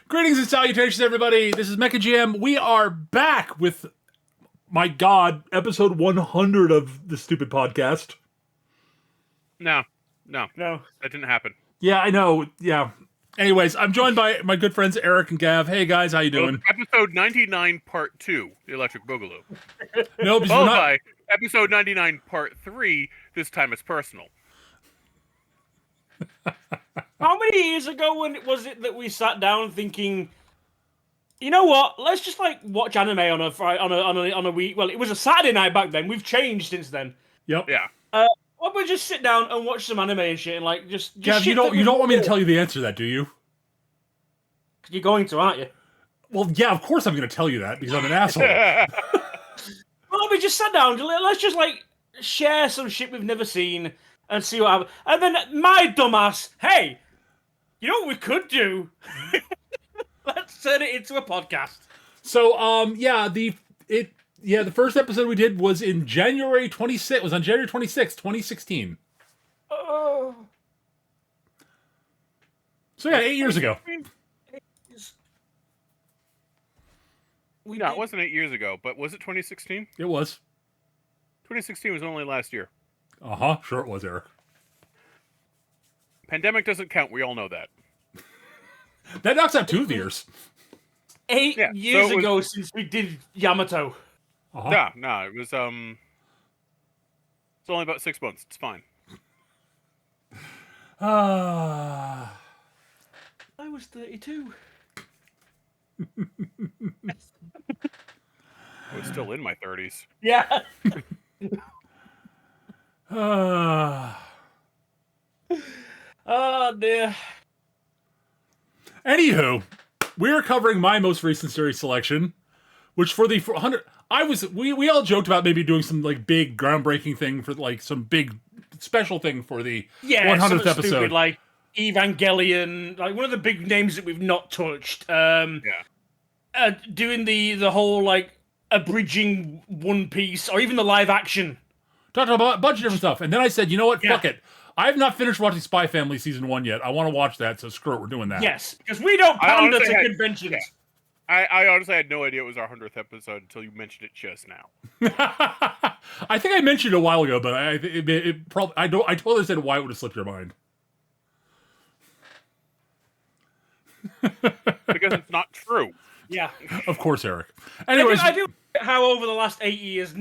Greetings and salutations, everybody. This is Mecha GM. We are back with, my God, episode 100 of the stupid podcast. No, that didn't happen. Yeah, I know. Yeah. Anyways, I'm joined by my good friends Eric and Gav. Hey, guys, how you doing? Well, episode 99, part 2, the Electric Boogaloo. No, because Followed by episode 99, part 3, this time it's personal. How many years ago was it that we sat down thinking, you know what? Let's just like watch anime on a week. Well, it was a Saturday night back then. We've changed since then. Yep. Yeah. Why don't we just sit down and watch some anime and shit and like just Gav, you don't want me to tell you the answer to that, do you? You're going to, aren't you? Well, yeah, of course I'm going to tell you that because I'm an asshole. Well, we just sat down. Let's just like share some shit we've never seen and see what happens. And then my dumbass, hey, you know what we could do? Let's turn it into a podcast. So, the first episode we did was in January 26th. Was on January 26th, 2016. Oh. So yeah, 8 years ago. No, it wasn't 8 years ago, but was it 2016? It was. 2016 was only last year. Sure it was, Eric. Pandemic doesn't count, we all know that. That knocks out 2 years. 8 years ago since we did Yamato. No, it was, it's only about 6 months, it's fine. I was 32. I was still in my 30s. Yeah. Oh, dear. Anywho, we're covering my most recent series selection, which for the 100, we all joked about maybe doing some like big groundbreaking thing for like some big special thing for the 100th episode, stupid, like Evangelion, like one of the big names that we've not touched. Doing the whole like abridging One Piece or even the live action. Talked about a bunch of different stuff, and then I said, you know what, fuck it. I have not finished watching Spy Family Season 1 yet. I want to watch that, so screw it, we're doing that. Yes, because we don't pander to conventions. Yeah. I honestly had no idea it was our 100th episode until you mentioned it just now. I think I mentioned it a while ago, but I totally said why it would have slipped your mind. Because it's not true. Yeah. Of course, Eric. Anyways, I do how over the last 8 years,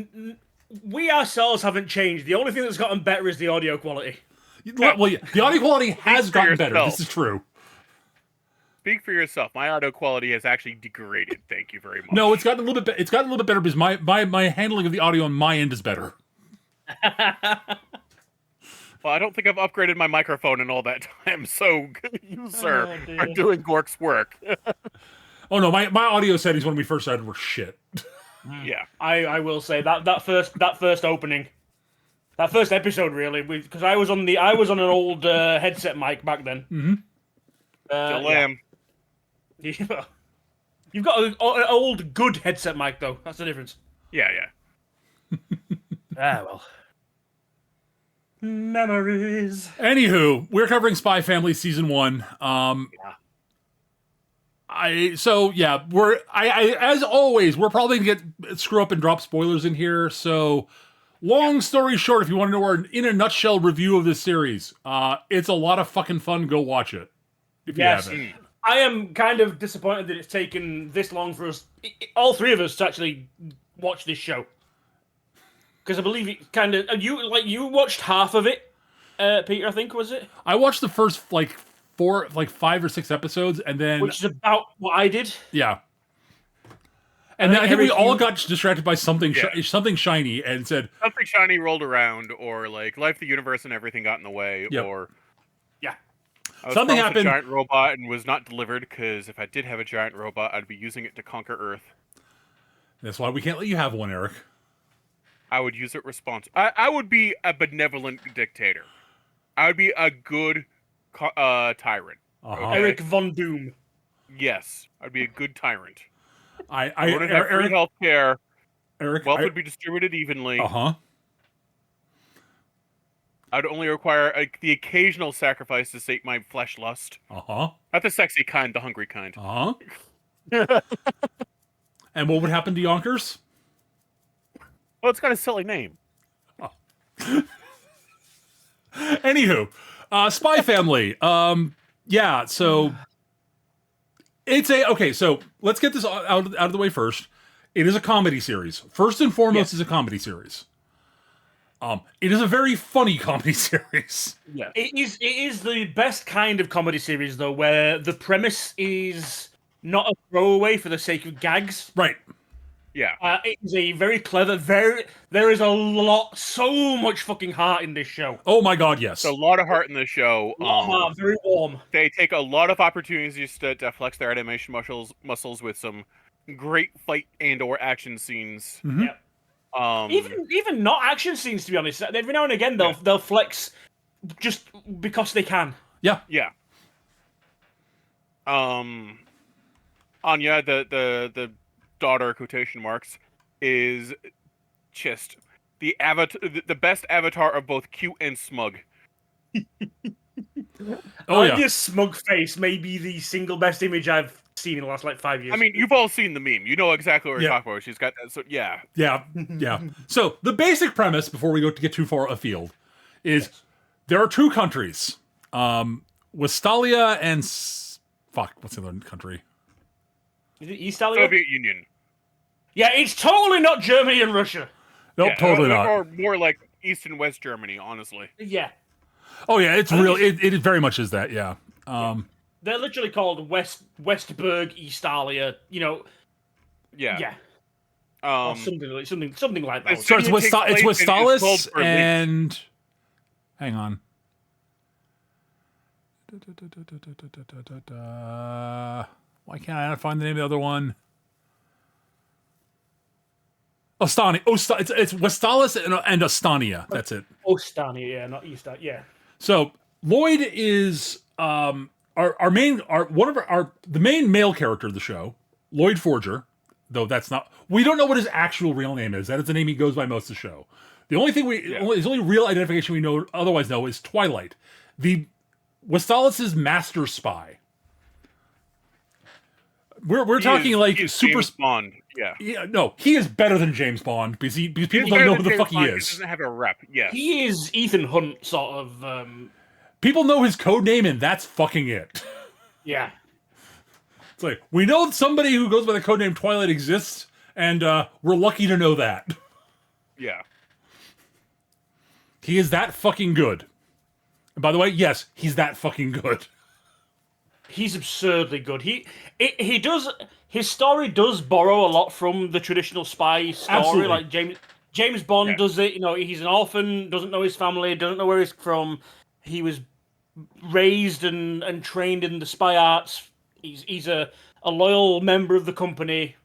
we ourselves haven't changed. The only thing that's gotten better is the audio quality. Well, yeah, the audio quality has gotten better. This is true. Speak for yourself. My audio quality has actually degraded. Thank you very much. No, it's gotten a little bit. It's gotten a little bit better because my handling of the audio on my end is better. Well, I don't think I've upgraded my microphone in all that time, so you, sir, are doing Gork's work. Oh no, my audio settings when we first started were shit. Yeah, I will say that first opening, that first episode really, because I was on an old headset mic back then. Mm-hmm. Still am. Yeah. You've got an old good headset mic though. That's the difference. Yeah. Well. Memories. Anywho, we're covering Spy Family Season 1. As always, we're probably gonna screw up and drop spoilers in here. So, long story short, if you want to know our in a nutshell review of this series, it's a lot of fucking fun. Go watch it if you haven't. I am kind of disappointed that it's taken this long for us, all three of us, to actually watch this show. Because I believe it kind of you watched half of it, Peter. I think was it? I watched the first 5 or 6 episodes, and then which is about what I did. Yeah. And then I think we all got distracted by something something shiny and said something shiny rolled around, or like Life, the Universe, and everything got in the way, or something happened. A giant robot and was not delivered because if I did have a giant robot, I'd be using it to conquer Earth. That's why we can't let you have one, Eric. I would use it responsibly. I would be a benevolent dictator. I would be a good tyrant. Okay? Eric Von Doom. Yes, I'd be a good tyrant. I would have free health care. Eric, wealth would be distributed evenly. I'd only require the occasional sacrifice to sate my flesh lust. Uh-huh. Not the sexy kind, the hungry kind. Uh-huh. And what would happen to Yonkers? Well, it's got a silly name. Anywho, Spy Family. Yeah, so it's okay, so let's get this out of the way first. It is a comedy series. First and foremost, is a comedy series. It is a very funny comedy series. Yeah. It is the best kind of comedy series though, where the premise is not a throwaway for the sake of gags. Right. Yeah. It is a very clever, there is so much fucking heart in this show. Oh my god, yes. So a lot of heart in the show. A lot of heart, very warm. They take a lot of opportunities to flex their animation muscles with some great fight and/or action scenes. Mm-hmm. Yep. Even not action scenes, to be honest. Every now and again, they'll flex just because they can. Yeah. Yeah. Anya, the daughter, quotation marks, is just the best avatar of both cute and smug. Oh yeah. Anya's smug face may be the single best image I've seen in the last 5 years. I mean, you've all seen the meme. You know exactly what we're talking about. She's got that. So yeah. Yeah. Yeah. So the basic premise, before we get too far afield, is there are two countries. Westalia and what's the other country? Is it Eastalia? Soviet Union. Yeah, it's totally not Germany and Russia. Nope, totally not. Or more like East and West Germany, honestly. Yeah. Oh yeah, it's real. It very much is that. Yeah. They're literally called Westberg, Eastalia. You know. Yeah. Yeah. Um, Or something like that. So it's Westalis called Berlin. and hang on. Why can't I not find the name of the other one? Ostani. It's Westalis and Ostania. That's it. Ostania, yeah, not Eastalia. Yeah. So Lloyd is the main male character of the show, Lloyd Forger. Though that's not, we don't know what his actual real name is. That is the name he goes by most of the show. The only thing his only real identification we otherwise know is Twilight, the Westalis' master spy. We're talking super James Bond. Yeah. Yeah, no, he is better than James Bond because people don't know who the fuck he is. He doesn't have a rep. Yeah. He is Ethan Hunt, sort of. People know his code name, and that's fucking it. Yeah. It's like, we know somebody who goes by the codename Twilight exists, and we're lucky to know that. Yeah. He is that fucking good. And by the way, yes, he's that fucking good. He's absurdly good. He does, his story does borrow a lot from the traditional spy story. Absolutely. Like James Bond does it. You know, he's an orphan, doesn't know his family, doesn't know where he's from. He was raised and trained in the spy arts. He's a loyal member of the company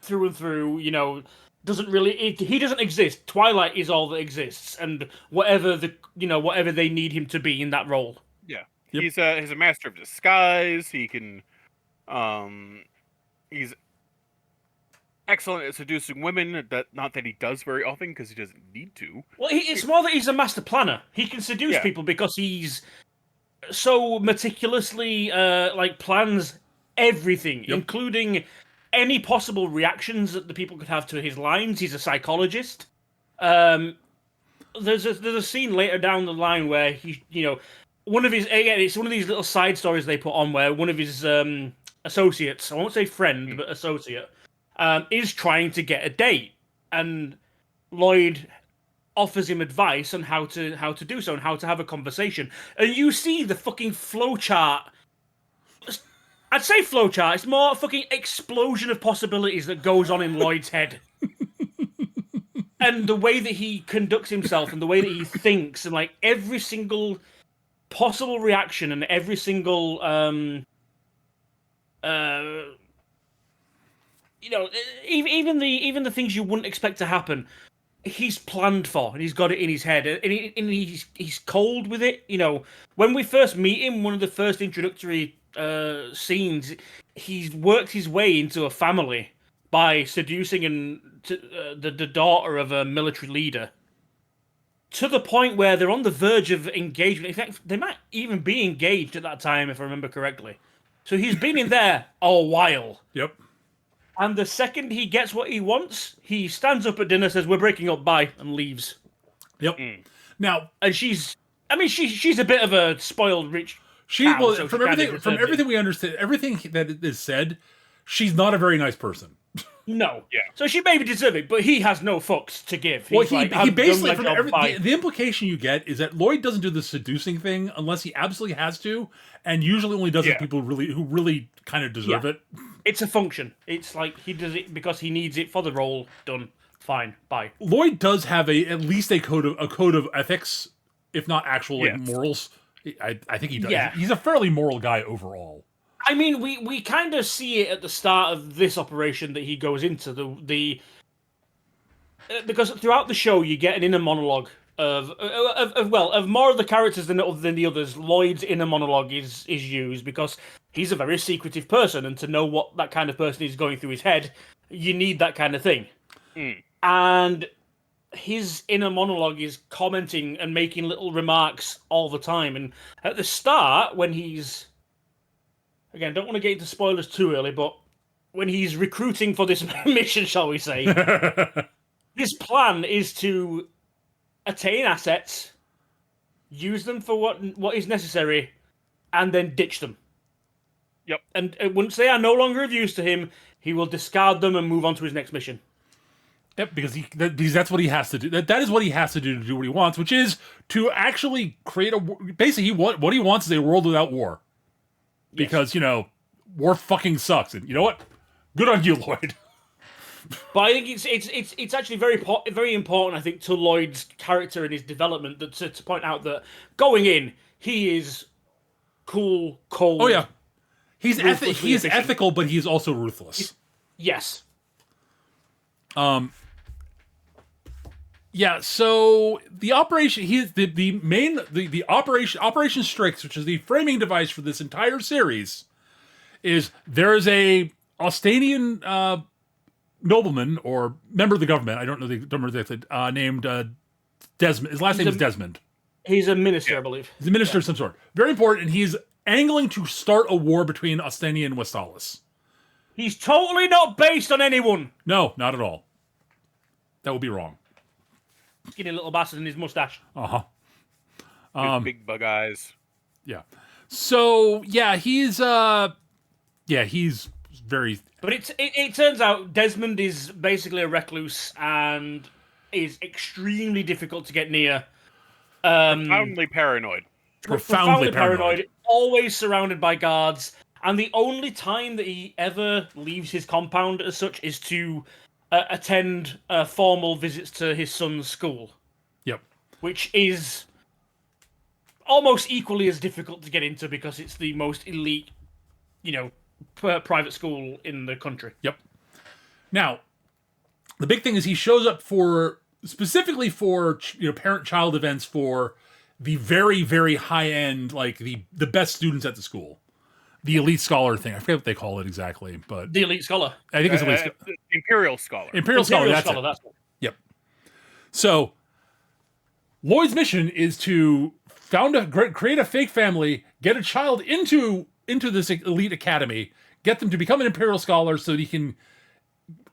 through and through. You know, he doesn't exist. Twilight is all that exists, and whatever they need him to be in that role. Yeah. Yep. He's a master of disguise. He can, he's excellent at seducing women. Not that he does very often because he doesn't need to. Well, it's more that he's a master planner. He can seduce people because he's so meticulously plans everything, including any possible reactions that the people could have to his lines. He's a psychologist. There's a scene later down the line where it's one of these little side stories they put on where one of his associates, I won't say friend, but associate, is trying to get a date, and Lloyd offers him advice on how to do so and how to have a conversation. And you see the fucking flowchart. I'd say flowchart. It's more fucking explosion of possibilities that goes on in Lloyd's head. And the way that he conducts himself and the way that he thinks and like every single possible reaction and every single even the things you wouldn't expect to happen, he's planned for and he's got it in his head, and he's cold with it. You know, when we first meet him, one of the first introductory scenes, he's worked his way into a family by seducing the daughter of a military leader. to the point where they're on the verge of engagement. In fact, they might even be engaged at that time, if I remember correctly. So he's been in there a while. Yep. And the second he gets what he wants, he stands up at dinner, says, "We're breaking up, bye," and leaves. Yep. Now, And she's a bit of a spoiled rich. well, so from she everything kinda from deserves everything we understand, everything that is said, she's not a very nice person. No. Yeah. So she maybe deserve it, but he has no fucks to give. Well, He's he like, "I've basically, done from my job, bye." the implication you get is that Lloyd doesn't do the seducing thing unless he absolutely has to, and usually only does it Yeah. to people who really kind of deserve Yeah. it. It's a function. It's like he does it because he needs it for the role. Done. Fine. Bye. Lloyd does have at least a code of ethics, if not actual Yes. morals. I think he does. Yeah. He's a fairly moral guy overall. I mean, we kind of see it at the start of this operation that he goes into because throughout the show you get an inner monologue of more of the characters than the others. Lloyd's inner monologue is used because he's a very secretive person, and to know what that kind of person is going through his head, you need that kind of thing. And his inner monologue is commenting and making little remarks all the time. And at the start, when he's again, don't want to get into spoilers too early, but when he's recruiting for this mission, shall we say, his plan is to attain assets, use them for what is necessary, and then ditch them. Yep. And once they are no longer of use to him, he will discard them and move on to his next mission. Yep, because that's what he has to do. That is what he has to do what he wants, which is to actually create basically what he wants is a world without war. Because, war fucking sucks. And you know what? Good on you, Lloyd. But I think it's actually very important, I think, to Lloyd's character and his development to point out that going in, he is cool, cold. Oh, yeah. He is efficient. ethical, but he is also ruthless. Yes. Yeah, so the operation the Operation Strix, which is the framing device for this entire series, is there is a Austanian nobleman or member of the government, I don't know the government exactly, named Desmond. His last name is Desmond. He's a minister, I believe. He's a minister of some sort. Very important, and he's angling to start a war between Austania and Westalis. He's totally not based on anyone. No, not at all. That would be wrong. Skinny little bastard in his mustache. With big bug eyes. Yeah. So yeah, he's very. But it turns out Desmond is basically a recluse and is extremely difficult to get near. Profoundly paranoid. Profoundly paranoid. Always surrounded by guards, and the only time that he ever leaves his compound as such is to attend formal visits to his son's school. Yep. Which is almost equally as difficult to get into because it's the most elite, private school in the country. Yep. Now, the big thing is he shows up specifically for parent-child events for the very, very high-end, like the best students at the school. The elite scholar thing. I forget what they call it exactly, but The elite scholar. I think it's elite Imperial Scholar. Imperial Scholar. That's Scholar, it. that's it. Yep. So Lloyd's mission is to create a fake family, get a child into this elite academy, get them to become an Imperial Scholar so that he can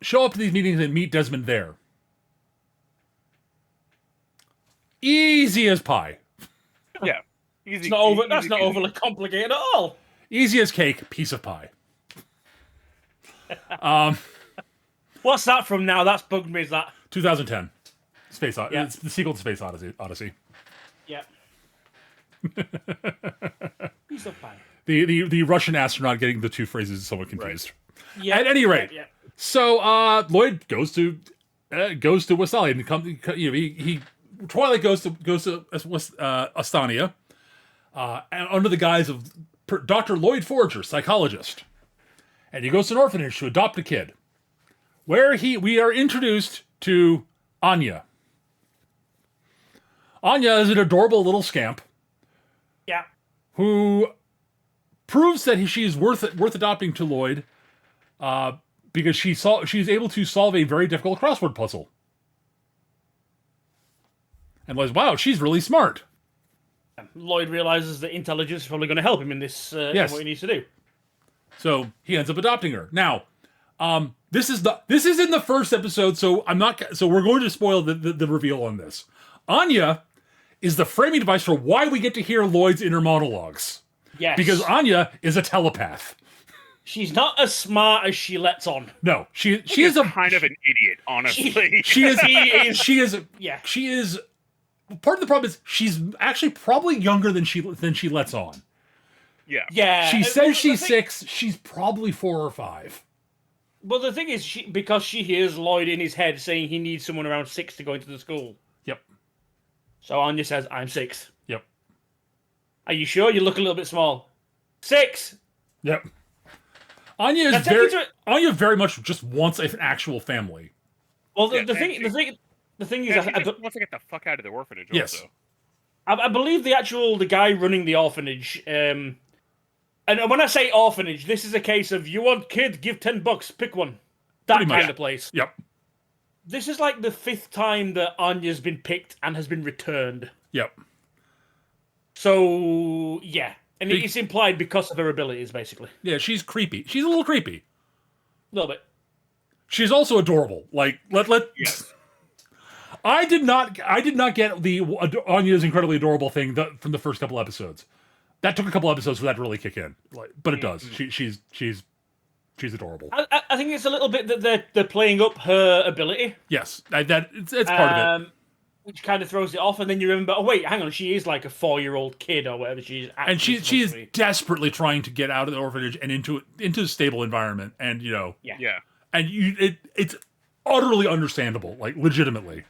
show up to these meetings and meet Desmond there. Easy as pie. Yeah. Easy, That's not overly complicated at all. Easy as cake, piece of pie. What's that from now? That's bugged me, is that? 2010. Space Odyssey. Yeah. It's the sequel to Space Odyssey. Yeah. Piece of pie. The Russian astronaut getting the two phrases somewhat confused. Right. Yeah. At any rate, Yeah. so Lloyd goes to Westalia and Twilight goes to Astania, and under the guise of Dr. Lloyd Forger, psychologist, and he goes to an orphanage to adopt a kid, where we are introduced to Anya. Anya is an adorable little scamp Yeah. who proves that she is worth adopting to Lloyd, because she's able to solve a very difficult crossword puzzle. And Lloyd's, wow, she's really smart. Lloyd realizes that intelligence is probably going to help him in this. Yes. In what he needs to do. So he ends up adopting her. Now, this is in the first episode, so we're going to spoil the reveal on this. Anya is the framing device for why we get to hear Lloyd's inner monologues. Yes. Because Anya is a telepath. She's not as smart as she lets on. No, she is a kind of an idiot, honestly. she is Yeah. She is part of the problem is she's actually probably younger than she lets on. Yeah. Yeah. She says she's 6, she's probably 4 or 5. Well, the thing is, because she hears Lloyd in his head saying he needs someone around 6 to go into the school. Yep. So Anya says, I'm 6. Yep. Are you sure? You look a little bit small. 6! Yep. Anya very much just wants an actual family. Well, the thing is, She just wants to get the fuck out of the orphanage. Yes. Also. I believe the guy running the orphanage, and when I say orphanage, this is a case of you want kid, give $10, pick one. That Pretty much. kind of place. Yep. This is like the 5th time that Anya's been picked and has been returned. Yep. So, yeah. And it's implied because of her abilities, basically. Yeah, she's creepy. She's a little creepy. A little bit. She's also adorable. Like, Yes. I did not get the Anya's incredibly adorable thing from the first couple episodes. That took a couple episodes for that to really kick in. But it does. She's adorable. I think it's a little bit that they're playing up her ability. Yes, it's part of it. Which kind of throws it off, and then you remember, oh wait, hang on, she is like a 4-year-old kid or whatever she is. And she is desperately trying to get out of the orphanage and into a stable environment, and Yeah. and it's utterly understandable, like legitimately.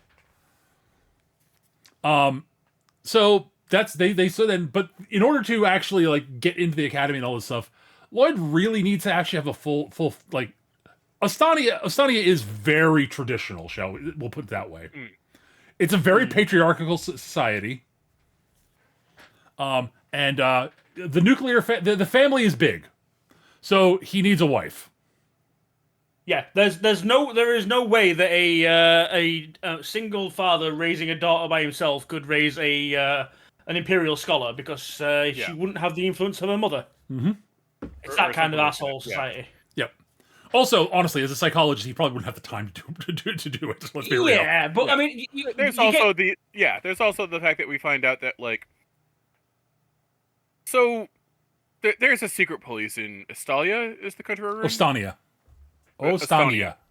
So that's but in order to actually like get into the academy and all this stuff, Lloyd really needs to actually have a full like Astania is very traditional, we'll put it that way. It's a very patriarchal society. And the nuclear the family is big. So he needs a wife. Yeah, there is no way that a single father raising a daughter by himself could raise an imperial scholar, because she wouldn't have the influence of her mother. Mm-hmm. It's that kind of asshole society. Yep. Also, honestly, as a psychologist, he probably wouldn't have the time to do it. Let's be real. Yeah, but I mean, There's also the fact that we find out that there's a secret police in Estalia, is the country we're in? Ostania. So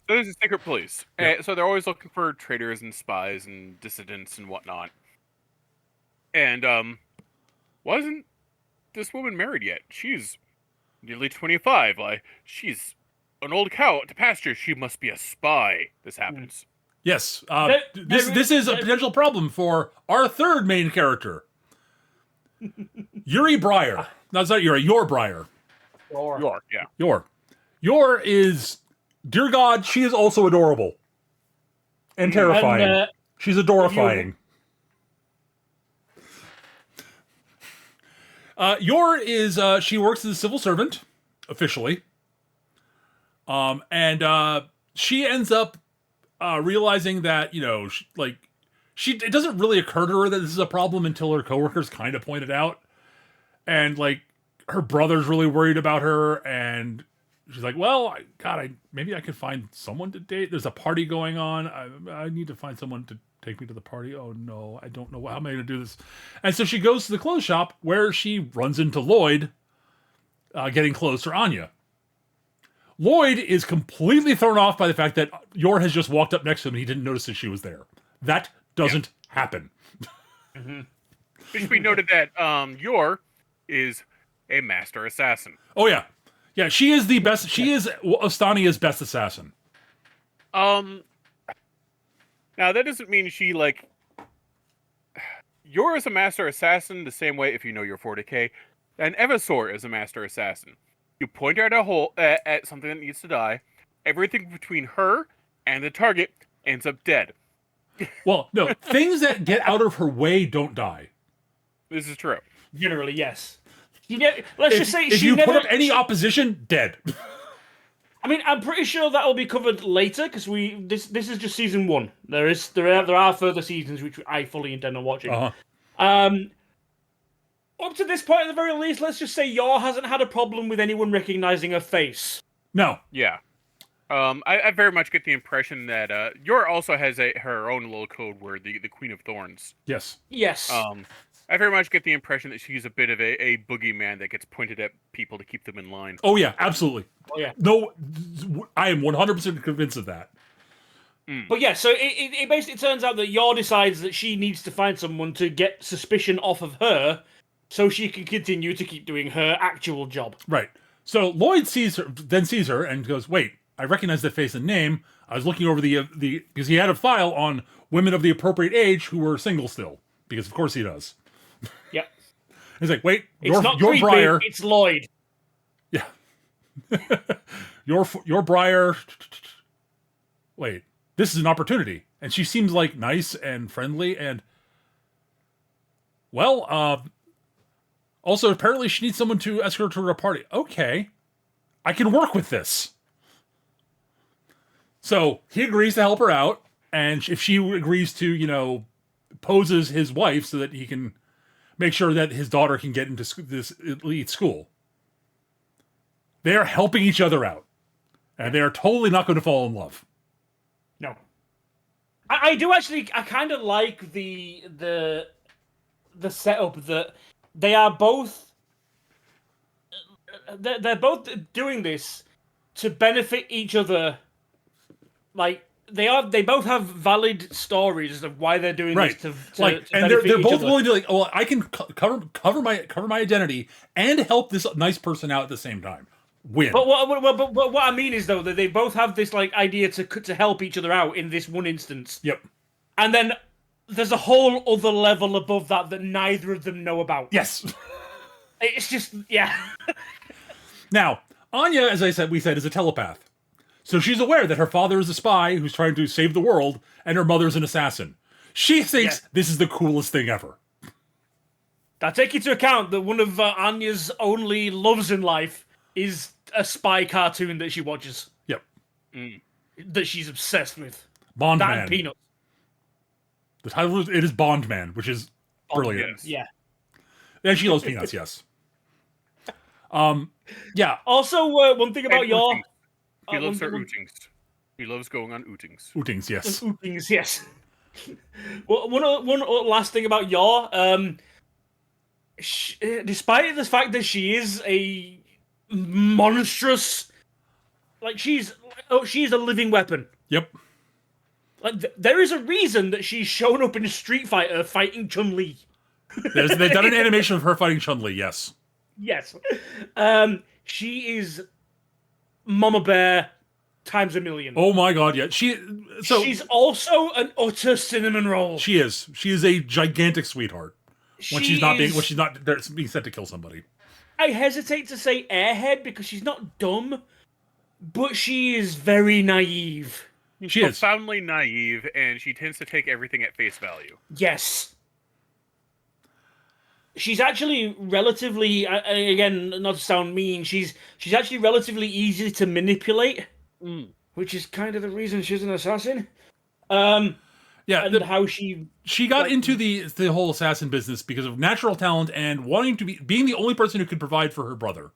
there's a secret police. Yep. So they're always looking for traitors and spies and dissidents and whatnot. And wasn't this woman married yet? She's nearly 25. Like, she's an old cow to pasture. She must be a spy. This happens. Yes. This is a potential problem for our third main character, Yuri Breyer. No, it's not Yuri. Yor Breyer. York, yeah. Yor is, dear God, she is also adorable and terrifying. And, she's adorifying. Yor is she works as a civil servant officially, and she ends up realizing that it doesn't really occur to her that this is a problem until her coworkers kind of point it out, and her brother's really worried about her, and she's like, well, maybe I could find someone to date. There's a party going on. I need to find someone to take me to the party. Oh no, I don't know how am I going to do this. And so she goes to the clothes shop where she runs into Lloyd, getting clothes for Anya. Lloyd is completely thrown off by the fact that Yor has just walked up next to him and he didn't notice that she was there. That doesn't happen. Mm-hmm. It should be noted that Yor is a master assassin. Oh yeah. Yeah, she is the best. She is Ostania's best assassin. Now that doesn't mean she Yor is a master assassin the same way, if you know your 40k, and Evasor is a master assassin. You point out a hole at something that needs to die. Everything between her and the target ends up dead. Well, no, things that get out of her way don't die. This is true. Generally, yes. Let's just say if you put up any opposition, dead. I mean, I'm pretty sure that will be covered later because this is just season 1. There are further seasons which I fully intend on watching. Um, up to this point, at the very least, let's just say Yor hasn't had a problem with anyone recognizing her face. No. Yeah. I very much get the impression that Yor also has her own little code word, the Queen of Thorns. Yes. Yes. I very much get the impression that she's a bit of a boogeyman that gets pointed at people to keep them in line. Oh yeah, absolutely. Oh yeah. No, I am 100% convinced of that. But yeah, so it basically turns out that Yor decides that she needs to find someone to get suspicion off of her, so she can continue to keep doing her actual job. Right. So Lloyd sees her and goes, "Wait, I recognize that face and name. I was looking over the because he had a file on women of the appropriate age who were single still, because of course he does." Yep. He's like, "Wait, It's not your creepy, Briar." it's Lloyd. Yeah. your Briar. Wait, this is an opportunity, and she seems like nice and friendly, and well, also apparently she needs someone to escort her to a party. Okay, I can work with this. So he agrees to help her out, and if she agrees to, pose as his wife so that he can make sure that his daughter can get into this elite school. They are helping each other out, and they are totally not going to fall in love. No. I do actually. I kind of like the setup that they are both. They're both doing this to benefit each other. Like they both have valid stories of why they're doing Right. this And they're both willing to well, I can cover my identity and help this nice person out at the same time. Win. But what I mean is though that they both have this idea to help each other out in this one instance. Yep. And then there's a whole other level above that neither of them know about. Yes. It's just yeah. Now, Anya, as we said, is a telepath. So she's aware that her father is a spy who's trying to save the world, and her mother's an assassin. She thinks this is the coolest thing ever. Now take into account that one of Anya's only loves in life is a spy cartoon that she watches. Yep. That she's obsessed with. Bond That Man. and Peanuts. The title is Bond Man, which is brilliant. Yeah. And she loves Peanuts, yes. Yeah. Also, one thing about And Yor... He loves her outings. He loves going on outings. Outings, yes. Outings, yes. One last thing about Yor. Despite the fact that she is a monstrous... she's a living weapon. Yep. There is a reason that she's shown up in Street Fighter fighting Chun-Li. They've done an animation of her fighting Chun-Li, yes. Yes. She is Mama Bear times a million. Oh my god, yeah. She's also an utter cinnamon roll. She is. She is a gigantic sweetheart. When she's not being sent to kill somebody. I hesitate to say airhead because she's not dumb, but she is very naive. She is profoundly naive, and she tends to take everything at face value. Yes. She's actually relatively, again, not to sound mean, she's actually relatively easy to manipulate, which is kind of the reason she's an assassin. How she got into the whole assassin business because of natural talent and wanting to being the only person who could provide for her brother.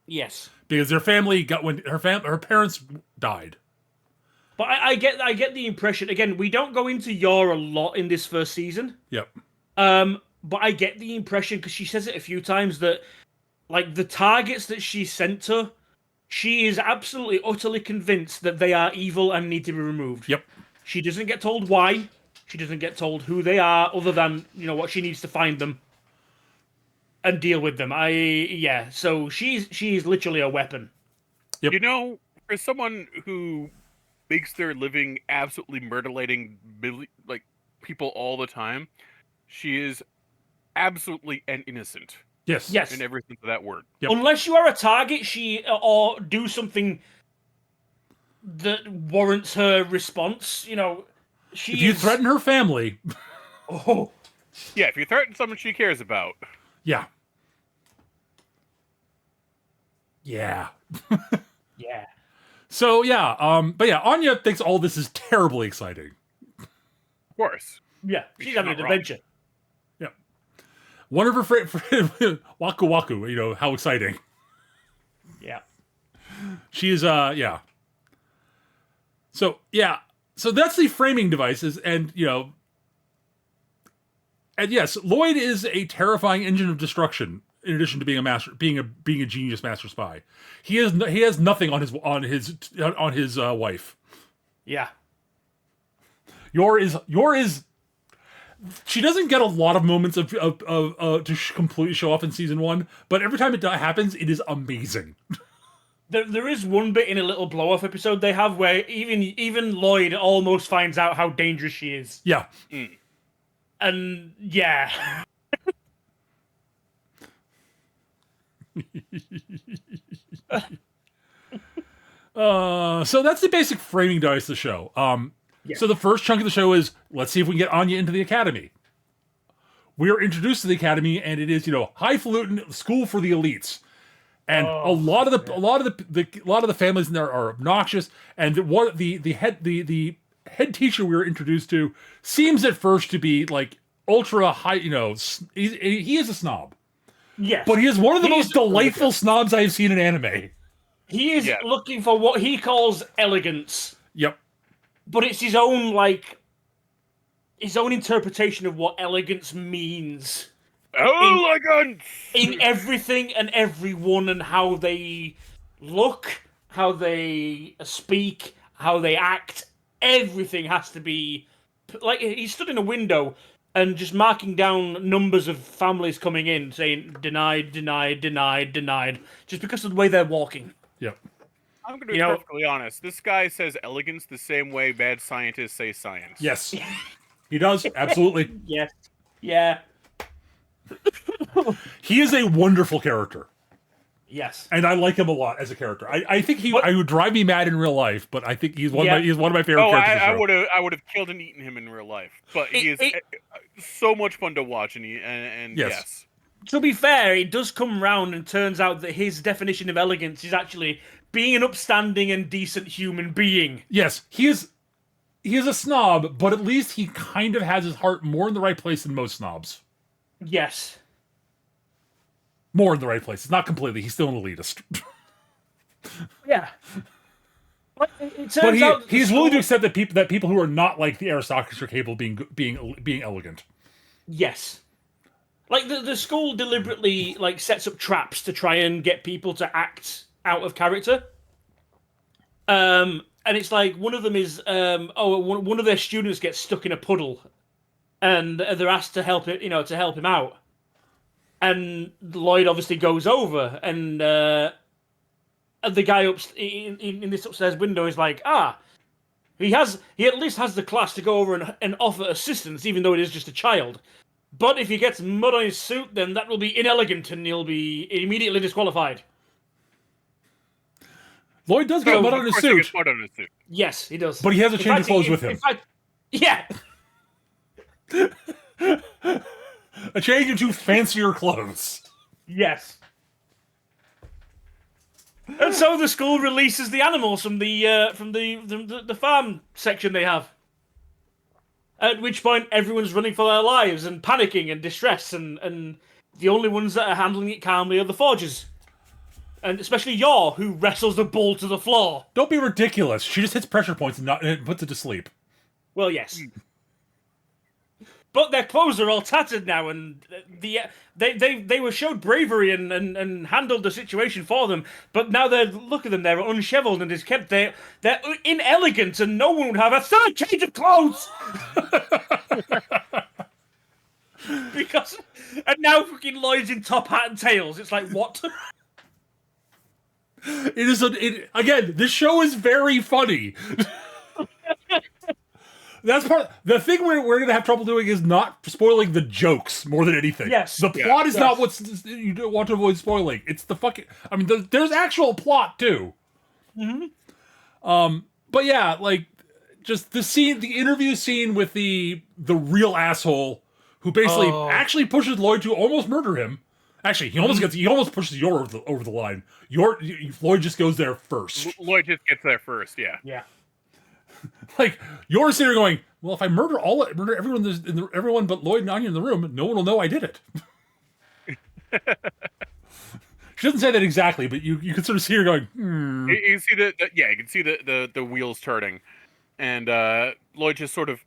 Yes, because their family when her parents died. But I get the impression, again, we don't go into Yor a lot in this first season. Yep. But I get the impression, because she says it a few times, that the targets that she sent to, she is absolutely, utterly convinced that they are evil and need to be removed. Yep. She doesn't get told why. She doesn't get told who they are, other than, what she needs to find them and deal with them. So she's literally a weapon. Yep. For someone who makes their living absolutely mutilating people all the time, she is absolutely an innocent. Yes. In every sense of that word. Yep. Unless you are a target, or do something that warrants her response. If you threaten her family. Oh. Yeah, if you threaten someone she cares about. Yeah. Yeah. Yeah. So yeah, but yeah, Anya thinks all this is terribly exciting. Of course. Yeah, she's She's having an not wrong. adventure. Yeah, one of her friends, Waku Waku. You know how exciting. Yeah. She is. Yeah. So yeah, so that's the framing devices, and you know, and yes, Lloyd is a terrifying engine of destruction. In addition to being a master, being a genius master spy, he has nothing on his wife. Yeah. Yor is she doesn't get a lot of moments of to completely show off in season 1, but every time it happens, it is amazing. There is one bit in a little blow off episode they have where even Lloyd almost finds out how dangerous she is. Yeah. And yeah. So that's the basic framing device of the show. Yeah. So the first chunk of the show is, let's see if we can get Anya into the academy. We are introduced to the academy, and it is, you know, highfalutin school for the elites. And a lot of the families in there are obnoxious. And the head teacher we were introduced to seems at first to be like ultra high. You know, he is a snob, Yes. but he is one of the He most is- delightful snobs I have seen in anime. He is Yeah. looking for what he calls elegance, Yep. but it's his own interpretation of what elegance means Elegance! in everything and everyone, and how they look, how they speak, how they act. Everything has to be like he stood in a window and just marking down numbers of families coming in, saying denied, denied, denied, denied, just because of the way they're walking. Yep. I'm going to be You know- perfectly honest. This guy says elegance the same way bad scientists say science. Yes. He does. Absolutely. Yes. Yeah. He is a wonderful character. Yes. And I like him a lot as a character. I think I would drive me mad in real life, but I think he's one Yeah. of my favorite Oh, characters. I in the show. would have killed and eaten him in real life. But he is It- so much fun to watch, and Yes. yes. To be fair, it does come round and turns out that his definition of elegance is actually being an upstanding and decent human being. Yes, he is a snob, but at least he kind of has his heart more in the right place than most snobs. Yes. More in the right place. It's not completely. He's still an elitist. Yeah. But it turns But out that the he's willing to school- accept that people who are not like the aristocracy are capable of being elegant. Yes. Like the school deliberately like sets up traps to try and get people to act out of character. And it's like one of them is one of their students gets stuck in a puddle, and they're asked to help it, to help him out. And Lloyd obviously goes over, and the guy in this upstairs window is like, he at least has the class to go over and offer assistance, even though it is just a child. But if he gets mud on his suit, then that will be inelegant, and he'll be immediately disqualified. Lloyd does get mud on Of his course he suit, gets mud on his suit. Yes, he does. but he has to In change fact, his clothes in- with him. in fact, yeah. A change into fancier clothes. Yes. And so the school releases the animals from the farm section they have. At which point everyone's running for their lives and panicking and distress, and the only ones that are handling it calmly are the forgers. And especially Yor, who wrestles the bull to the floor. Don't be ridiculous. She just hits pressure points and it puts it to sleep. Well, yes. But their clothes are all tattered now, and they were showed bravery and handled the situation for them. But now look at them, they're unsheveled and they're inelegant, and no one would have a third change of clothes. And now fucking Lloyd's in top hat and tails. It's like, what? Again, this show is very funny. That's part. The thing we're gonna have trouble doing is not spoiling the jokes more than anything. Yes. The plot is Yes. not what you don't want to avoid spoiling. It's the fucking. I mean, there's actual plot too. But yeah, like just the interview scene with the real asshole who basically actually pushes Lloyd to almost murder him Actually, he almost pushes Yor over the line. Lloyd just goes there first. Lloyd just gets there first. Yeah. Yeah. Like Yor's sitting there going, well, if I murder everyone but Lloyd and Anya in the room, no one will know I did it. She doesn't say that exactly, but you can sort of see her going, You can see you can see the wheels turning, and Lloyd just sort of.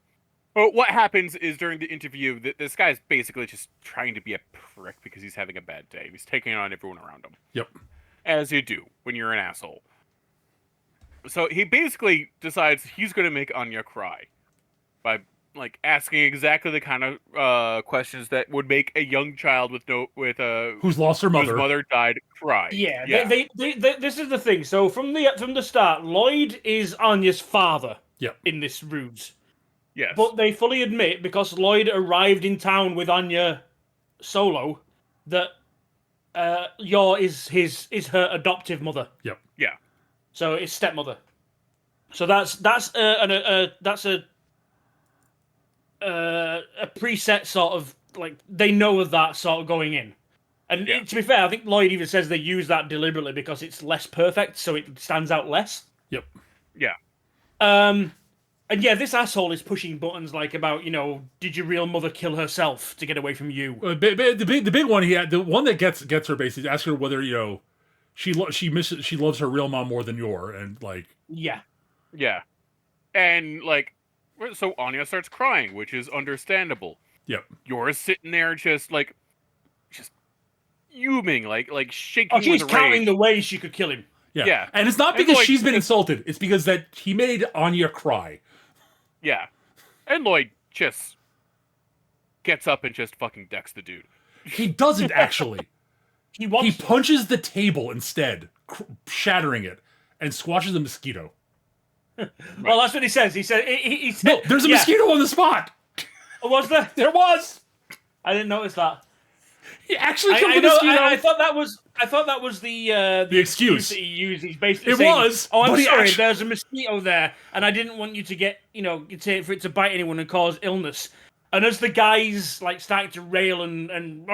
Well, what happens is during the interview, this guy's basically just trying to be a prick because he's having a bad day. He's taking on everyone around him. Yep. As you do when you're an asshole. So he basically decides he's going to make Anya cry by asking exactly the kind of questions that would make a young child who's lost her mother, whose mother died, cry. Yeah. Yeah. They, this is the thing. So from the start, Lloyd is Anya's father. Yep. In this ruse. Yes. But they fully admit, because Lloyd arrived in town with Anya solo, that Yor is her adoptive mother. Yep. Yeah. So it's stepmother. So that's a preset sort of they know of that sort of going in. And to be fair, I think Lloyd even says they use that deliberately because it's less perfect, so it stands out less. Yep. Yeah. And yeah, this asshole is pushing buttons about, did your real mother kill herself to get away from you? The big one he had, the one that gets her basically, asks her whether she loves her real mom more than Yor, and Yeah. Yeah. And so Anya starts crying, which is understandable. Yep. Yor's sitting there just fuming, shaking. Oh, she's with counting rage. the ways she could kill him. Yeah. And it's not because Lloyd she's been insulted. It's because that he made Anya cry. Yeah. And Lloyd just gets up and just fucking decks the dude. He doesn't actually. He punches the table instead, shattering it, and squashes a mosquito. Well, that's what he says. He said, he said No, there's a mosquito on the spot. Oh, was there? There was. I didn't notice that. He actually killed the know, mosquito. I thought that was the excuse that he used. He's basically It saying, was, oh, I'm but he sorry, actu- there's a mosquito there, and I didn't want you to get, for it to bite anyone and cause illness. And as the guys starting to rail and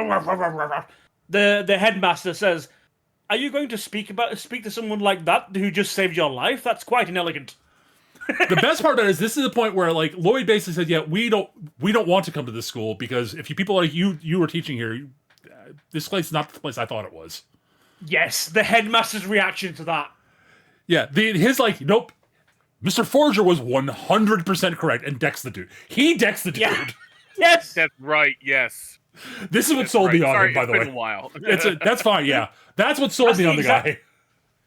the headmaster says, "Are you going to speak to someone like that who just saved your life? That's quite inelegant." The best part of it is this is the point where Lloyd basically said, "Yeah, we don't want to come to this school because if people like you were teaching here, this place is not the place I thought it was." Yes, the headmaster's reaction to that. Yeah, his nope. Mr. Forger was 100% correct and decks the dude. He decks the dude. Yeah. Yes, That's right. Yes. This is what sold me on him, by the way. It's been a while. That's fine. Yeah, that's what sold me on the guy.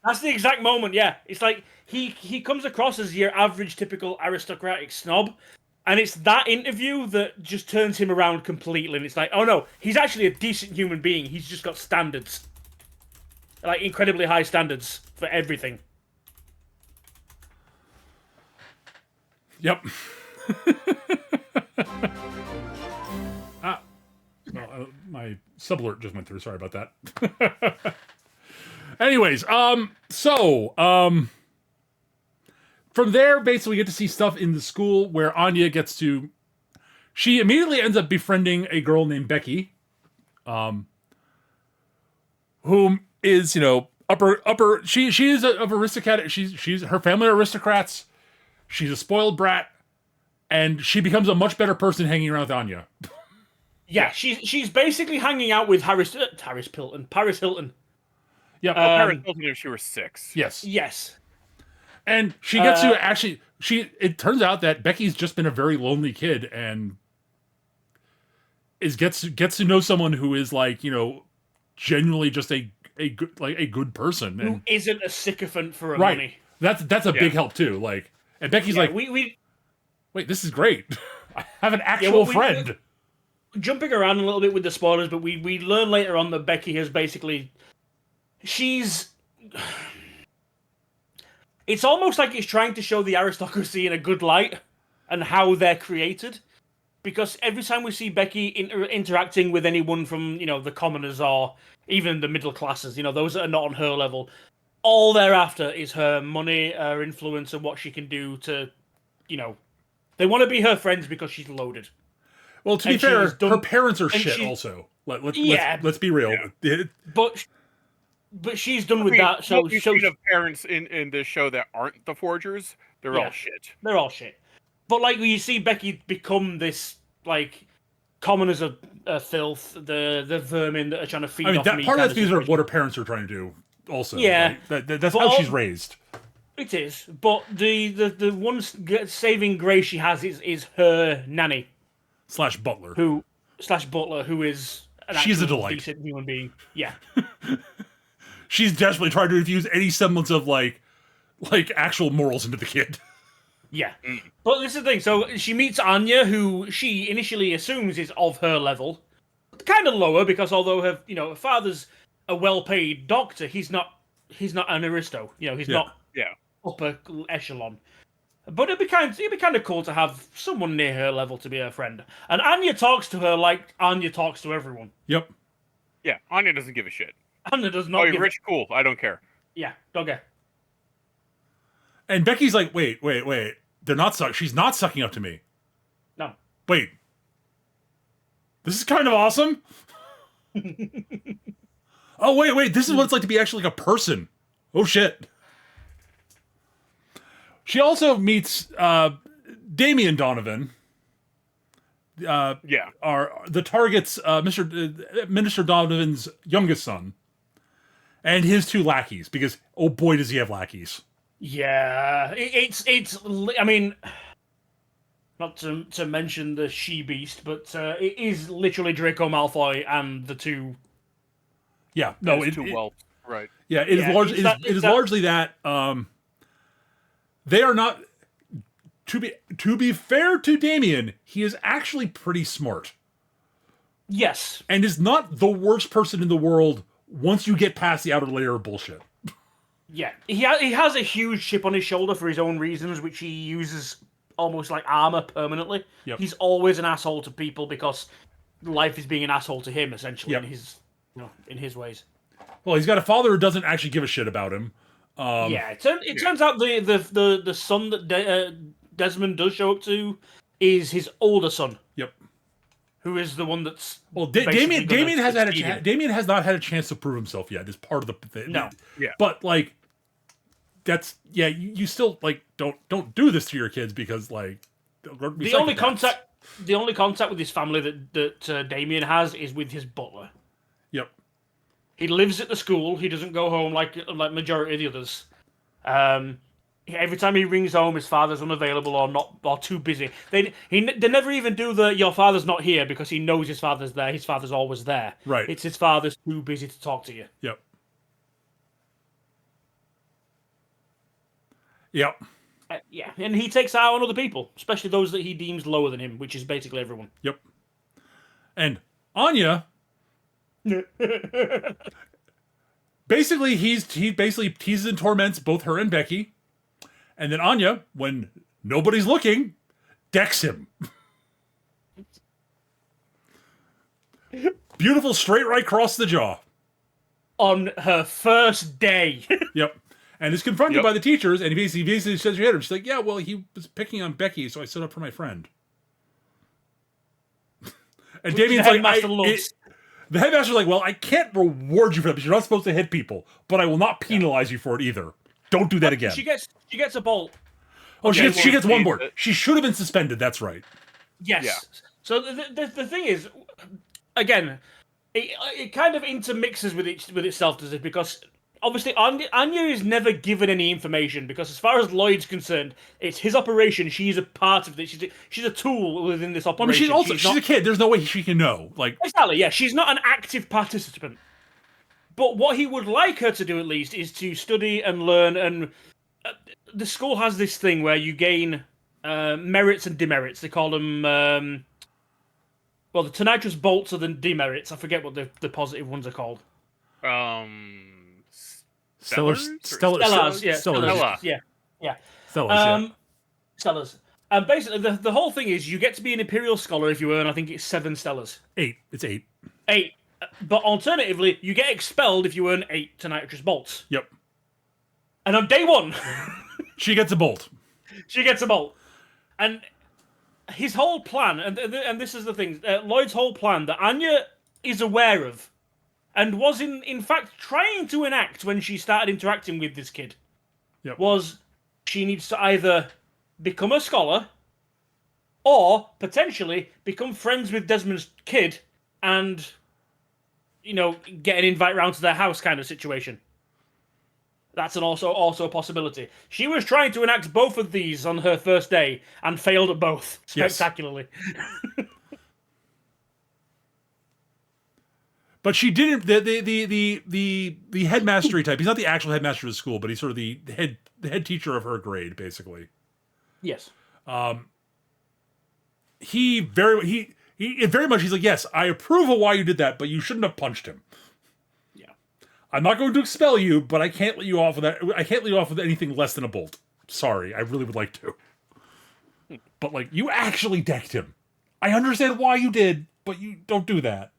That's the exact moment. Yeah, it's he comes across as your average, typical aristocratic snob, and it's that interview that just turns him around completely. And it's oh no, he's actually a decent human being. He's just got standards, incredibly high standards for everything. Yep. My sub alert just went through. Sorry about that. Anyways, from there, basically, we get to see stuff in the school where Anya she immediately ends up befriending a girl named Becky, whom is, upper, she is of aristocratic, she's her family are aristocrats, she's a spoiled brat, and she becomes a much better person hanging around with Anya. Yeah, she's basically hanging out with Paris Hilton. Yeah, Paris Hilton if she were 6. Yes. Yes. And she gets to actually, it turns out that Becky's just been a very lonely kid and gets to know someone who is genuinely just a good person. Who and isn't a sycophant for right. money. That's a big help too. And Becky's wait, this is great. I have an actual friend. Jumping around a little bit with the spoilers, but we learn later on that Becky has basically... It's almost like it's trying to show the aristocracy in a good light and how they're created. Because every time we see Becky interacting with anyone from, the commoners or even the middle classes, those that are not on her level, all they're after is her money, her influence, and what she can do to, they want to be her friends because she's loaded. Well, to be And fair, she's done- her parents are and shit. she- Also, Yeah. let's be real. But she's done with I mean, that. So what we've seen of parents in this show that aren't the Forgers, they're all shit. they're all shit. But like you see Becky become this like commoners of filth, the vermin that are trying to feed. I mean, off that me part of kind that's because of situation. what her parents are trying to do. Also, Yeah. like, that's But how she's raised. It is, but the one saving grace she has is her nanny / butler. who / butler who is She's a actual delight. decent human being. Yeah, She's desperately trying to infuse any semblance of like actual morals into the kid. yeah. But this is the thing. So she meets Anya, who she initially assumes is of her level, kind of lower because although her father's a well-paid doctor, he's not an aristo. He's not Yeah. upper echelon. But it'd be kind of cool to have someone near her level to be her friend. And Anya talks to her like Anya talks to everyone. Yep. Yeah, Anya doesn't give a shit. Anya does Oh, not. you're rich? Cool. I don't care. Yeah, doggy. And Becky's like, wait. They're not she's not sucking up to me. No. Wait. This is kind of awesome. Oh, wait. This is what it's like to be actually like a person. Oh, shit. She also meets Damien Donovan. Yeah. Are the target's Minister Donovan's youngest son, and his 2 lackeys. Because oh boy, does he have lackeys! Yeah, it's. I mean, not to mention the she beast, but it is literally Draco Malfoy and the 2. Yeah, no, It's too well. Right. Yeah, it is Yeah, largely it's it is that- largely that. They are not. To be fair to Damien, he is actually pretty smart. Yes. And is not the worst person in the world once you get past the outer layer of bullshit. Yeah, he has a huge chip on his shoulder for his own reasons, which he uses almost like armor permanently. Yep. He's always an asshole to people because life is being an asshole to him, essentially, Yep. in his ways. Well, he's got a father who doesn't actually give a shit about him. Yeah, it turns out the son that Desmond does show up to is his older son, Yep. who is the one that's Well, basically Damien has gonna succeed him. Damien has not had a chance to prove himself yet. Is part of the No. Yeah. But like, that's you still like don't do this to your kids because like The only contact with his family that Damien has is with his butler. Yep. He lives at the school. He doesn't go home like majority of the others. Every time he rings home, his father's unavailable or too busy. They never even do your father's not here because he knows his father's there. His father's always there. Right. It's his father's too busy to talk to you. Yep. Yep. Yeah, and he takes out on other people, especially those that he deems lower than him, which is basically everyone. Yep. And Anya, basically he basically teases and torments both her and Becky, and then Anya, when nobody's looking, decks him. Beautiful straight right across the jaw. On her first day. Yep. And is confronted by the teachers, and he basically says to her, she's like, yeah, well, he was picking on Becky, so I stood up for my friend. And Damien's like, the headmaster's like, well, I can't reward you for that because you're not supposed to hit people, but I will not penalize you for it either. Don't do that again. She gets a bolt. Oh, she gets one board. but- She should have been suspended. That's right. Yes. Yeah. So the thing is, again, it kind of intermixes with itself, does it? Because obviously Anya is never given any information because as far as Lloyd's concerned, it's his operation. She's a part of this. She's a tool within this Well, I operation. mean, she's a kid. There's no way she can know. Like, Exactly, yeah. She's not an active participant. But what he would like her to do, at least, is to study and learn. And the school has this thing where you gain merits and demerits. They call them... well, the Tonitrus bolts are the demerits. I forget what the positive ones are called. Stellars? Stellars, yeah. Stella. Yeah. Stellars, Stellars. And basically, the whole thing is you get to be an Imperial Scholar if you earn, I think it's 7 Stellars. 8. It's 8. 8. But alternatively, you get expelled if you earn 8 Tonitrus bolts. Yep. And on day 1, She gets a bolt. she gets a bolt. And his whole plan, and this is the thing, Lloyd's whole plan that Anya is aware of, and was in fact trying to enact when she started interacting with this kid, was she needs to either become a scholar, or potentially become friends with Desmond's kid, and get an invite round to their house kind of situation. That's also a possibility. She was trying to enact both of these on her first day and failed at both spectacularly. Yes. But she didn't. The headmastery type. He's not the actual headmaster of the school, but he's sort of the head teacher of her grade, basically. Yes. He very much. He's like, yes, I approve of why you did that, but you shouldn't have punched him. I'm not going to expel you, but I can't let you off with that. I can't let you off with anything less than a bolt. Sorry, I really would like to. But like, you actually decked him. I understand why you did, but you don't do that.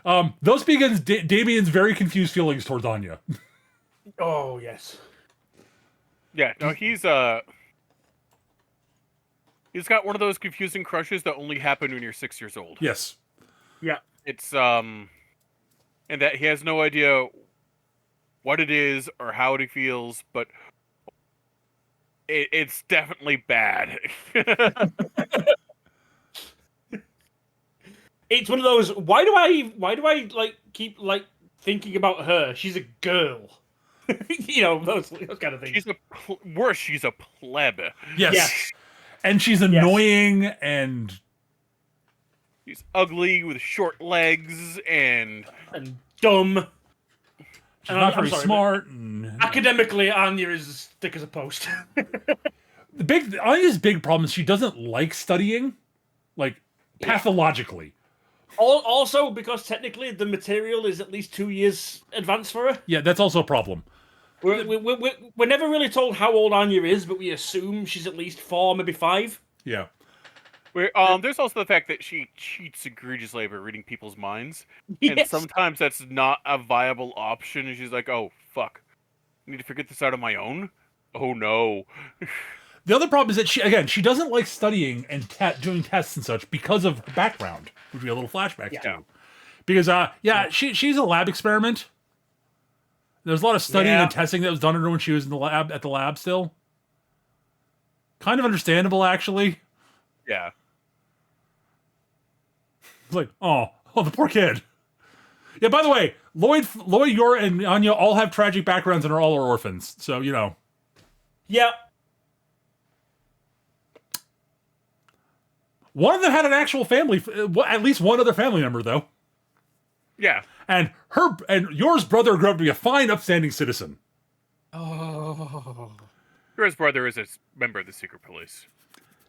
Thus begins Damien's very confused feelings towards Anya. Oh yes. Yeah, no, he's got one of those confusing crushes that only happen when you're 6 years old. Yes. Yeah. It's and that he has no idea what it is or how it feels, but it's definitely bad. It's one of those. Why do I like keep like thinking about her? She's a girl. those kind of things. She's a pleb. Yes. And she's annoying and. She's ugly with short legs and dumb. She's not very smart. Academically, Anya is as thick as a post. Anya's big problem is she doesn't like studying, like pathologically. Also, because technically the material is at least 2 years advanced for her. Yeah, that's also a problem. We're never really told how old Anya is, but we assume she's at least 4, maybe 5. Yeah. There's also the fact that she cheats egregiously by reading people's minds. Yes. And sometimes that's not a viable option. And she's like, oh, fuck. I need to figure this out on my own? Oh, no. The other problem is that she doesn't like studying and doing tests and such because of her background, which we have a little flashback to. Because, she's a lab experiment. There's a lot of studying and testing that was done on her when she was in the lab, at the lab still. Kind of understandable, actually. Yeah. It's like, oh, the poor kid. Yeah, by the way, Lloyd, Yor, and Anya all have tragic backgrounds and are all orphans. So, Yeah. One of them had an actual family, at least one other family member, though. Yeah. And Yor's brother grew up to be a fine, upstanding citizen. Oh. Yor's brother is a member of the secret police.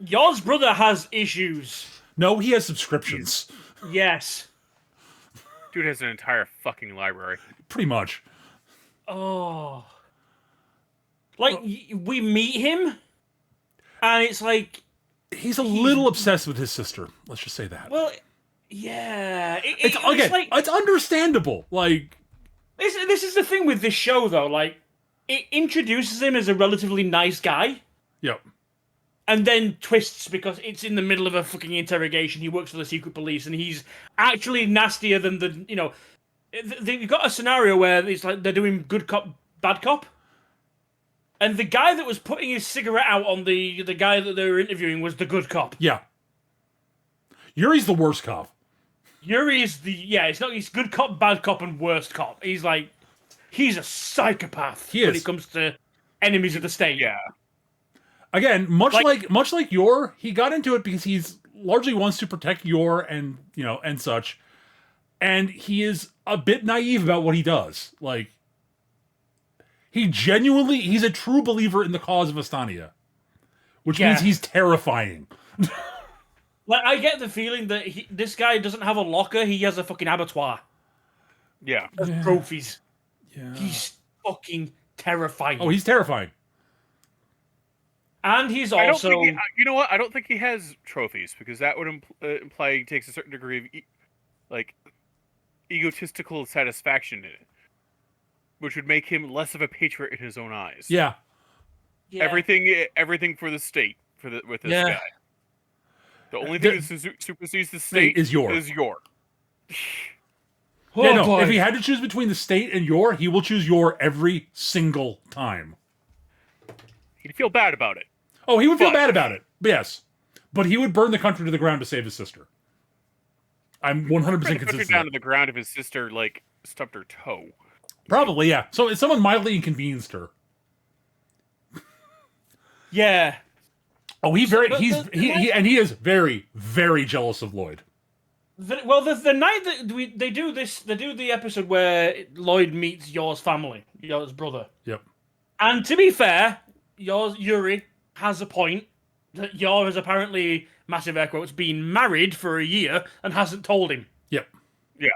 Yor's brother has issues. No, he has subscriptions. Yes. Dude has an entire fucking library. Pretty much. Oh. Like, we meet him, and it's like... He's a little obsessed with his sister. Let's just say that. Well, yeah. It's understandable. Like... This is the thing with this show, though. Like, it introduces him as a relatively nice guy. Yep. And then twists because it's in the middle of a fucking interrogation. He works for the secret police, and he's actually nastier than you've got a scenario where it's like they're doing good cop, bad cop. And the guy that was putting his cigarette out on the guy that they were interviewing was the good cop. Yeah. Yuri's the worst cop. Yuri is he's good cop, bad cop, and worst cop. He's a psychopath when it comes to enemies of the state. Yeah. Again, much like Yor, he got into it because he's largely wants to protect Yor and and such. And he is a bit naive about what he does. Like, he's a true believer in the cause of Astania. Which means he's terrifying. Like, I get the feeling that this guy doesn't have a locker, he has a fucking abattoir. Yeah. Of trophies. Yeah. He's fucking terrifying. Oh, he's terrifying. And he's also... you know what? I don't think he has trophies, because that would imply he takes a certain degree of egotistical satisfaction in it, which would make him less of a patriot in his own eyes. Yeah. Yeah. everything for the state with this Yeah. guy. The only thing that supersedes the state is Yor. Oh, Yeah, no. boy. If he had to choose between the state and Yor, he will choose Yor every single time. He'd feel bad about it. Oh, he would feel bad about it. Yes, but he would burn the country to the ground to save his sister. I'm 100% Burn the country consistent. down to the ground if his sister stubbed her toe. Probably, yeah. So if someone mildly inconvenienced her. Yeah. Oh, he is very, very jealous of Lloyd. The night that they do the episode where Lloyd meets Yor's family, Yor's brother. Yep. And to be fair, Yuri has a point that Yor has apparently, massive air quotes, been married for a year and hasn't told him. Yep. Yeah.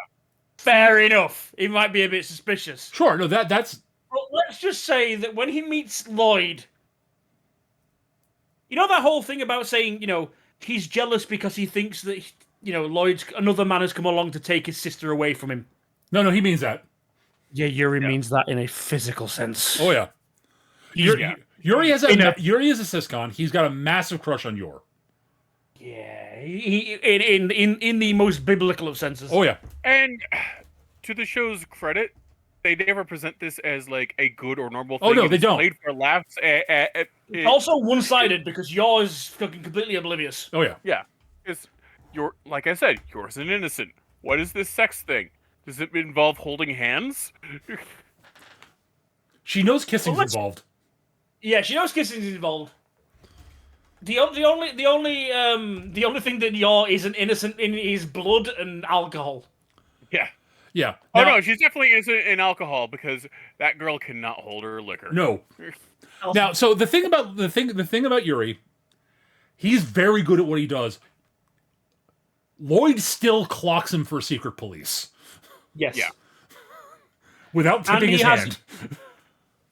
Fair enough. He might be a bit suspicious. Sure. No, that's. But let's just say that when he meets Lloyd, you know that whole thing about saying, he's jealous because he thinks that, another man has come along to take his sister away from him. No, he means that. Yeah, Yuri means that in a physical sense. Oh yeah. Yuri is a Siscon. He's got a massive crush on Yor. Yeah, in the most biblical of senses. Oh yeah. And to the show's credit, they never present this as like a good or normal thing. Oh no, they don't. Played for laughs. It's also one-sided because Yor is fucking completely oblivious. Oh yeah. Yeah, because like I said, Yor's an innocent. What is this sex thing? Does it involve holding hands? She knows kissing's involved. Yeah, she knows kissing is involved. The only thing that Yor isn't innocent in is blood and alcohol. Yeah. Yeah. Oh no, she's definitely innocent in alcohol because that girl cannot hold her liquor. No. Now, so the thing about Yuri, he's very good at what he does. Lloyd still clocks him for secret police. Yes. Yeah. Without tipping his hand.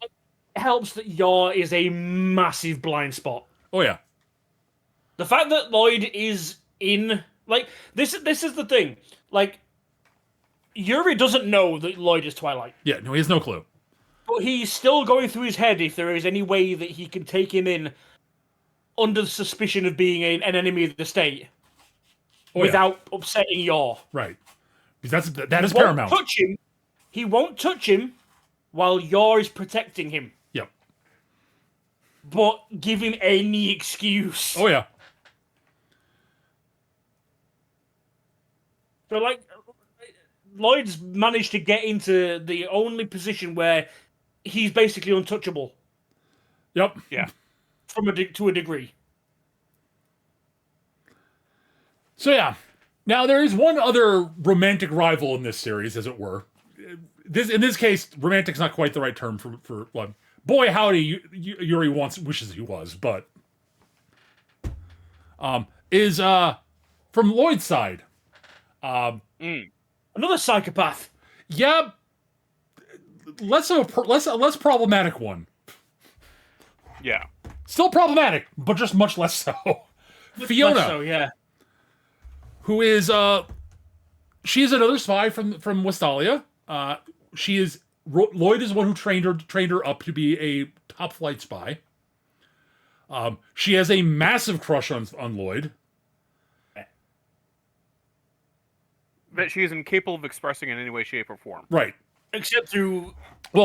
It helps that Yor is a massive blind spot. Oh yeah. The fact that Lloyd is in this is the thing. Yuri doesn't know that Lloyd is Twilight. Yeah, no, he has no clue. But he's still going through his head if there is any way that he can take him in under suspicion of being an enemy of the state without upsetting Yor. Right. Because that is paramount. He won't touch him while Yor is protecting him. Yep. But give him any excuse. Oh yeah. So Lloyd's managed to get into the only position where he's basically untouchable. Yep. Yeah. To a degree. So yeah. Now there is one other romantic rival in this series, as it were. In this case, romantic's not quite the right term for boy howdy Yuri wishes he was, but is from Lloyd's side. Another psychopath. Yeah, less problematic one. Yeah. Still problematic, but just much less so. Fiona. Less so, yeah. Who is she is another spy from Westalia. Lloyd is the one who trained her up to be a top flight spy. She has a massive crush on Lloyd. That she is incapable of expressing in any way, shape, or form. Right. Except through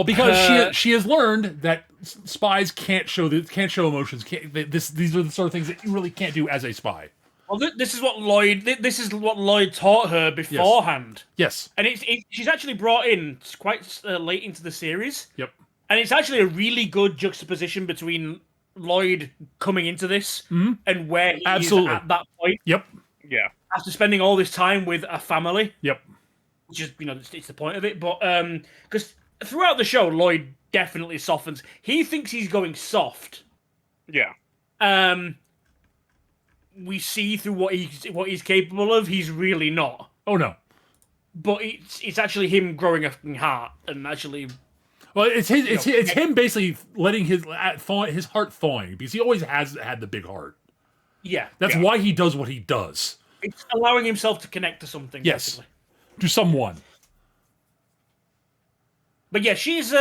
because she has learned that spies can't show emotions. These are the sort of things that you really can't do as a spy. Well, this is what Lloyd taught her beforehand. Yes. And she's actually brought in quite late into the series. Yep. And it's actually a really good juxtaposition between Lloyd coming into this and where he is at that point. Yep. Yeah. After spending all this time with a family. Yep. Which is, it's the point of it. But, because throughout the show, Lloyd definitely softens. He thinks he's going soft. Yeah. We see through what he's capable of. He's really not. Oh no. But it's actually him growing a fucking heart and actually. Well, it's him basically letting his heart thawing because he always has had the big heart. Yeah. That's why he does what he does. It's allowing himself to connect to something. Yes. Basically. To someone. But yeah, she's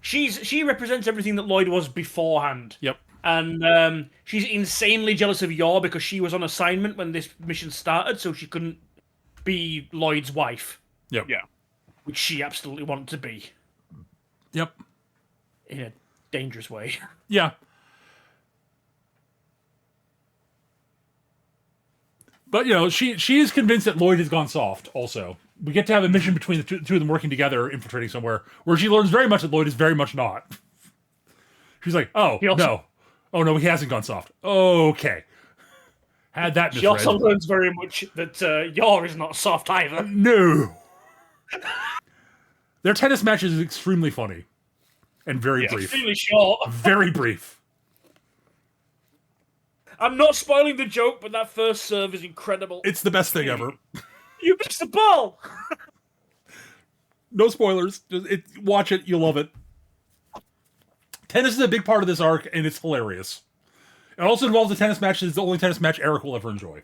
she represents everything that Lloyd was beforehand. Yep. And she's insanely jealous of Yor because she was on assignment when this mission started, so she couldn't be Lloyd's wife, Yep. Yeah. which she absolutely wanted to be Yep. in a dangerous way. Yeah. But she is convinced that Lloyd has gone soft. Also, we get to have a mission between the two of them working together, infiltrating somewhere, where she learns very much that Lloyd is very much not. She's like, "Oh no, he hasn't gone soft." Okay, had that misread. She also learns very much that Yor is not soft either. No. Their tennis match is extremely funny and very brief. Extremely short. Very brief. I'm not spoiling the joke, but that first serve is incredible. It's the best thing ever. You missed the ball! No spoilers. Watch it. You'll love it. Tennis is a big part of this arc, and it's hilarious. It also involves a tennis match. It's the only tennis match Eric will ever enjoy.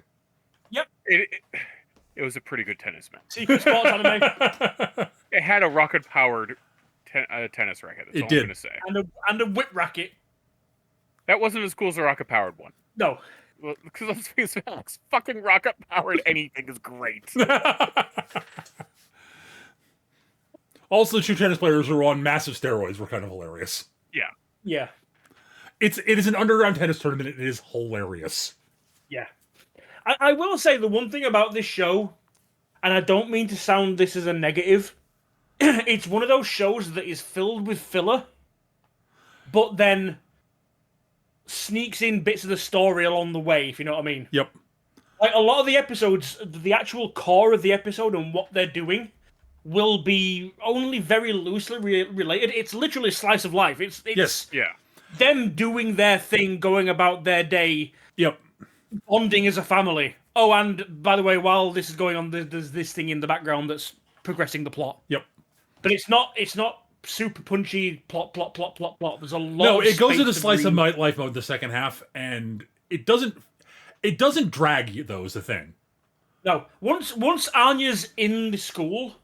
Yep. It was a pretty good tennis match. Secret sports anime. It had a rocket-powered tennis racket. That's It all did. I'm going to say. And a whip racket. That wasn't as cool as a rocket-powered one. No. Well, because let's face it, Alex, fucking rocket-powered anything is great. Also, the two tennis players who were on massive steroids were kind of hilarious. Yeah. Yeah. It is an underground tennis tournament. It is hilarious. Yeah. I will say the one thing about this show, and I don't mean to sound this as a negative, it's one of those shows that is filled with filler, but then sneaks in bits of the story along the way, if you know what I mean. Yep. Like, a lot of the episodes, the actual core of the episode and what they're doing will be only very loosely related. It's literally a slice of life. It's Yes. Yeah. them doing their thing, going about their day, Yep. bonding as a family. Oh, and by the way, while this is going on, there's this thing in the background that's progressing the plot. Yep. But it's not super punchy plot. There's a lot. No, of it goes space into to slice of breathe. life mode the second half, and it doesn't drag you, though, is the thing. No, once Anya's in the school,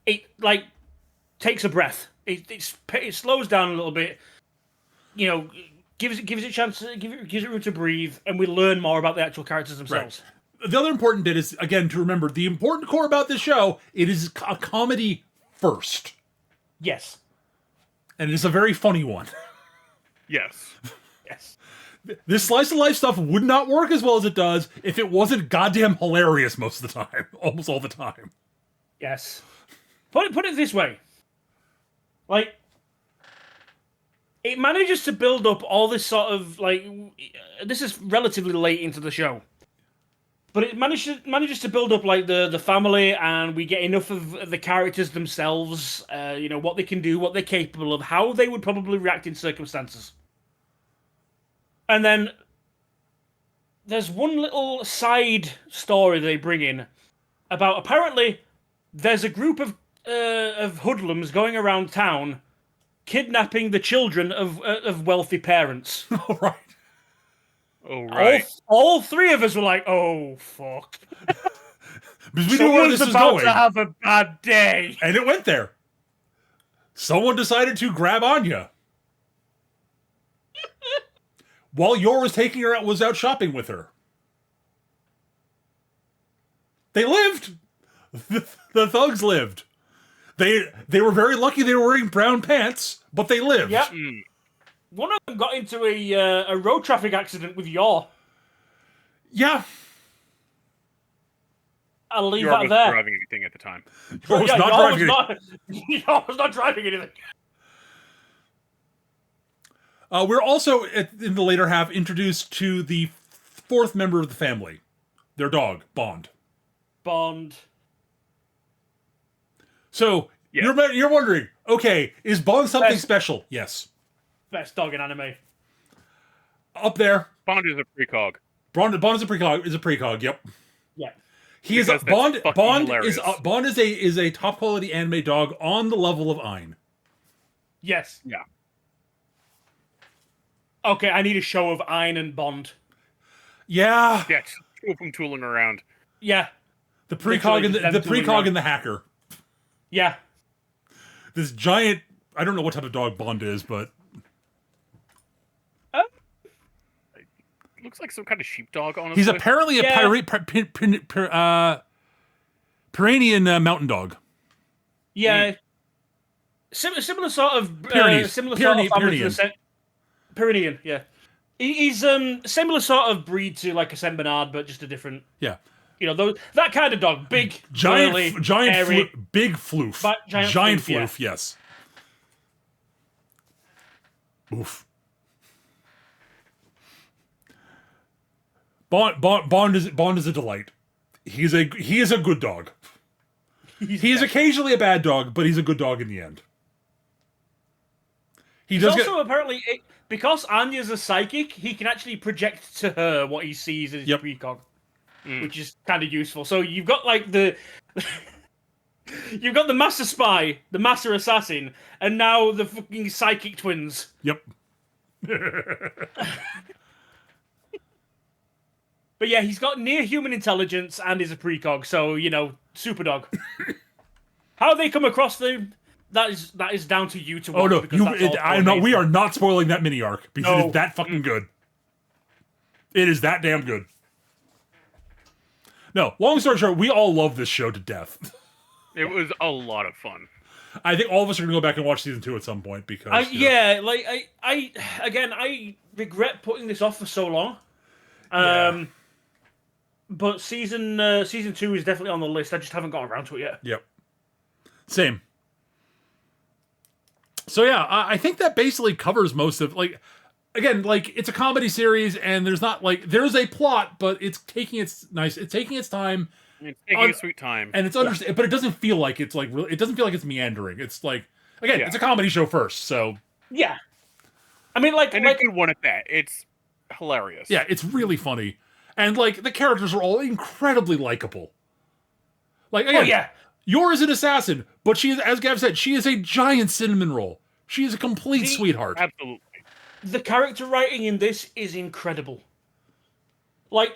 it like takes a breath. It slows down a little bit. Gives it a chance. Gives it room to breathe, and we learn more about the actual characters themselves. Right. The other important bit is, again, to remember the important core about this show. It is a comedy first, Yes. and it is a very funny one. Yes. Yes. This slice of life stuff would not work as well as it does if it wasn't goddamn hilarious most of the time, almost all the time. Yes. Put it this way. Like, it manages to build up all this sort of, like, this is relatively late into the show. But it manages to build up, like, the family, and we get enough of the characters themselves, what they can do, what they're capable of, how they would probably react in circumstances. And then there's one little side story they bring in about, apparently there's a group of hoodlums going around town kidnapping the children of wealthy parents. All right. Oh, right. All three of us were like, "Oh fuck!" Because we knew where this was about going, to have a bad day. and it went there. Someone decided to grab Anya while Yor was out shopping with her. They lived. The thugs lived. They were very lucky they were wearing brown pants, but they lived. Yep. One of them got into a road traffic accident with Yor. Yeah. I'll leave Yor that wasn't there. driving anything at the time. Yor was not Yor driving Yor was not driving anything. We're also, in the later half, introduced to the fourth member of the family. Their dog, Bond. Bond. So, Yeah. you're wondering, okay, is Bond something Best- special? Yes. Best dog in anime. Up there. Bond is a precog. Bond is a precog, yep. Yeah. He is Because that's Bond. fucking Bond hilarious. is a top quality anime dog on the level of Ein. Yes. Yeah. Okay, I need a show of Ein and Bond. Yeah, Yeah, just two of them tooling around. Yeah. the precog and Literally the just them precog tooling and the hacker. Yeah. This giant I don't know what type of dog Bond is, but Looks like some kind of sheepdog, honestly. he's apparently a Pyrenean mountain dog. Yeah. Similar sort of Pyrenees. similar sort of family to Pyrenean. the Pyrenean, yeah. He's similar sort of breed to like a Saint Bernard, but just a different. Yeah. That kind of dog, big, Giant, burly, giant, hairy, big floof. giant floof, floof, yes. Oof. Bond is a delight. He is a good dog. He is occasionally a bad dog, but he's a good dog in the end. He's also apparently, because Anya's a psychic, he can actually project to her what he sees as precog, which is kind of useful. So you've got like you've got the master spy, the master assassin, and now the fucking psychic twins. Yep. But yeah, he's got near human intelligence and is a precog, so super dog. How they come across them, that is down to you to watch. Oh no, I'm not. We are not spoiling that mini arc because it's that fucking good. It is that damn good. No, long story short, we all love this show to death. It was a lot of fun. I think all of us are gonna go back and watch season 2 at some point because I regret putting this off for so long. But season 2 is definitely on the list. I just haven't got around to it yet. Yep. Same. So yeah, I think that basically covers most of it's a comedy series and there's a plot, but it's taking its time. It's taking a sweet time. And it's but it doesn't feel like it's it doesn't feel like it's meandering. It's it's a comedy show first, so yeah. I mean a good one at that. It's hilarious. Yeah, it's really funny. And the characters are all incredibly likable. Yor is an assassin, but she is, as Gav said, she is a giant cinnamon roll. She is a complete sweetheart. Absolutely. The character writing in this is incredible. To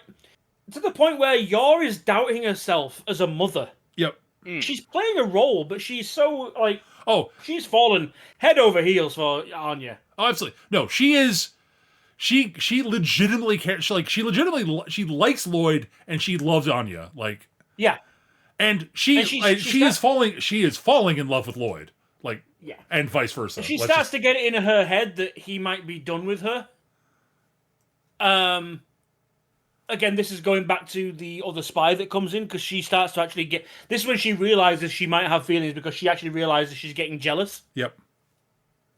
the point where Yor is doubting herself as a mother. Yep. She's playing a role, but she's so she's fallen head over heels for Anya. Oh, absolutely. No, she is. She legitimately cares. She likes Lloyd and she loves Anya. Yeah. And she is falling in love with Lloyd. And vice versa. She starts to get it in her head that he might be done with her. Again, this is going back to the other spy that comes in because she starts to actually get. This is when she realizes she might have feelings because she actually realizes she's getting jealous. Yep.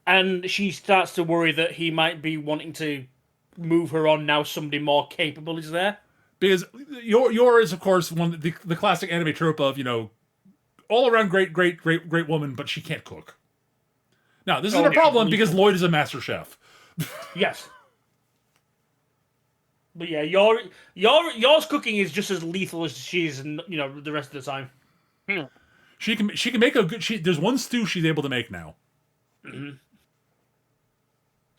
And she starts to worry that he might be wanting to move her on now somebody more capable is there. Because Yor is, of course, the classic anime trope of, all around great woman, but she can't cook. Now, this isn't a problem because Lloyd is a master chef. Yes. But yeah, Yor's cooking is just as lethal as she is, the rest of the time. She can make a good. There's one stew she's able to make now. Mm-hmm.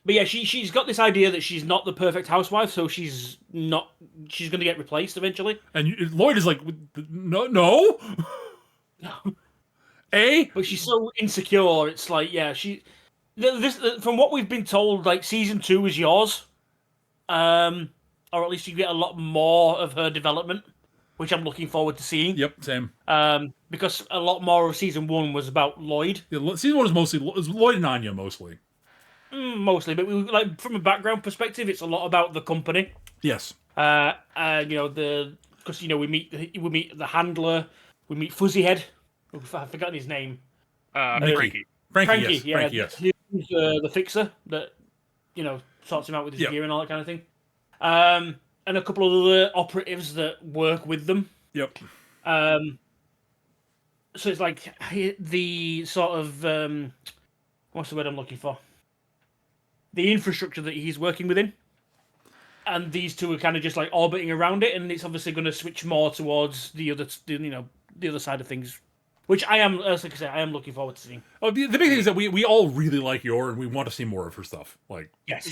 But yeah, she's got this idea that she's not the perfect housewife, so she's going to get replaced eventually. And Lloyd is like, no. But she's so insecure. It's from what we've been told, season 2 is yours, or at least you get a lot more of her development, which I'm looking forward to seeing. Yep, same. Because a lot more of season 1 was about Lloyd. Yeah, season 1 is Lloyd and Anya mostly. Mostly, but from a background perspective, it's a lot about the company. Yes. We meet the handler, we meet Fuzzyhead. I've forgotten his name. Frankie. Frankie, yes. He's the fixer that sorts him out with his gear and all that kind of thing. And a couple of other operatives that work with them. Yep. So it's the sort of what's the word I'm looking for? The infrastructure that he's working within, and these two are kind of just orbiting around it, and it's obviously going to switch more towards the other side of things, which I am, as I say, I am looking forward to seeing. Oh, the big thing is that we all really like Yor, and we want to see more of her stuff. Yes.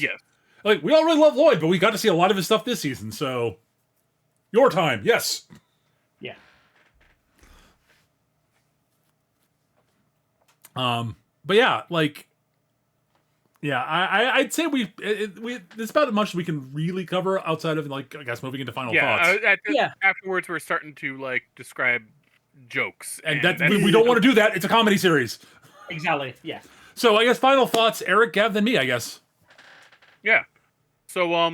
We all really love Lloyd, but we got to see a lot of his stuff this season. So, Yor time, yes. Yeah. but yeah, like, yeah, I'd say we it's about as much as we can really cover outside of, like, I guess moving into final thoughts. Yeah. Afterwards, we're starting to like describe jokes, And that we don't want to do that. It's a comedy series. Exactly. Yeah. So I guess final thoughts, Eric, Gav, then me, I guess. Yeah. So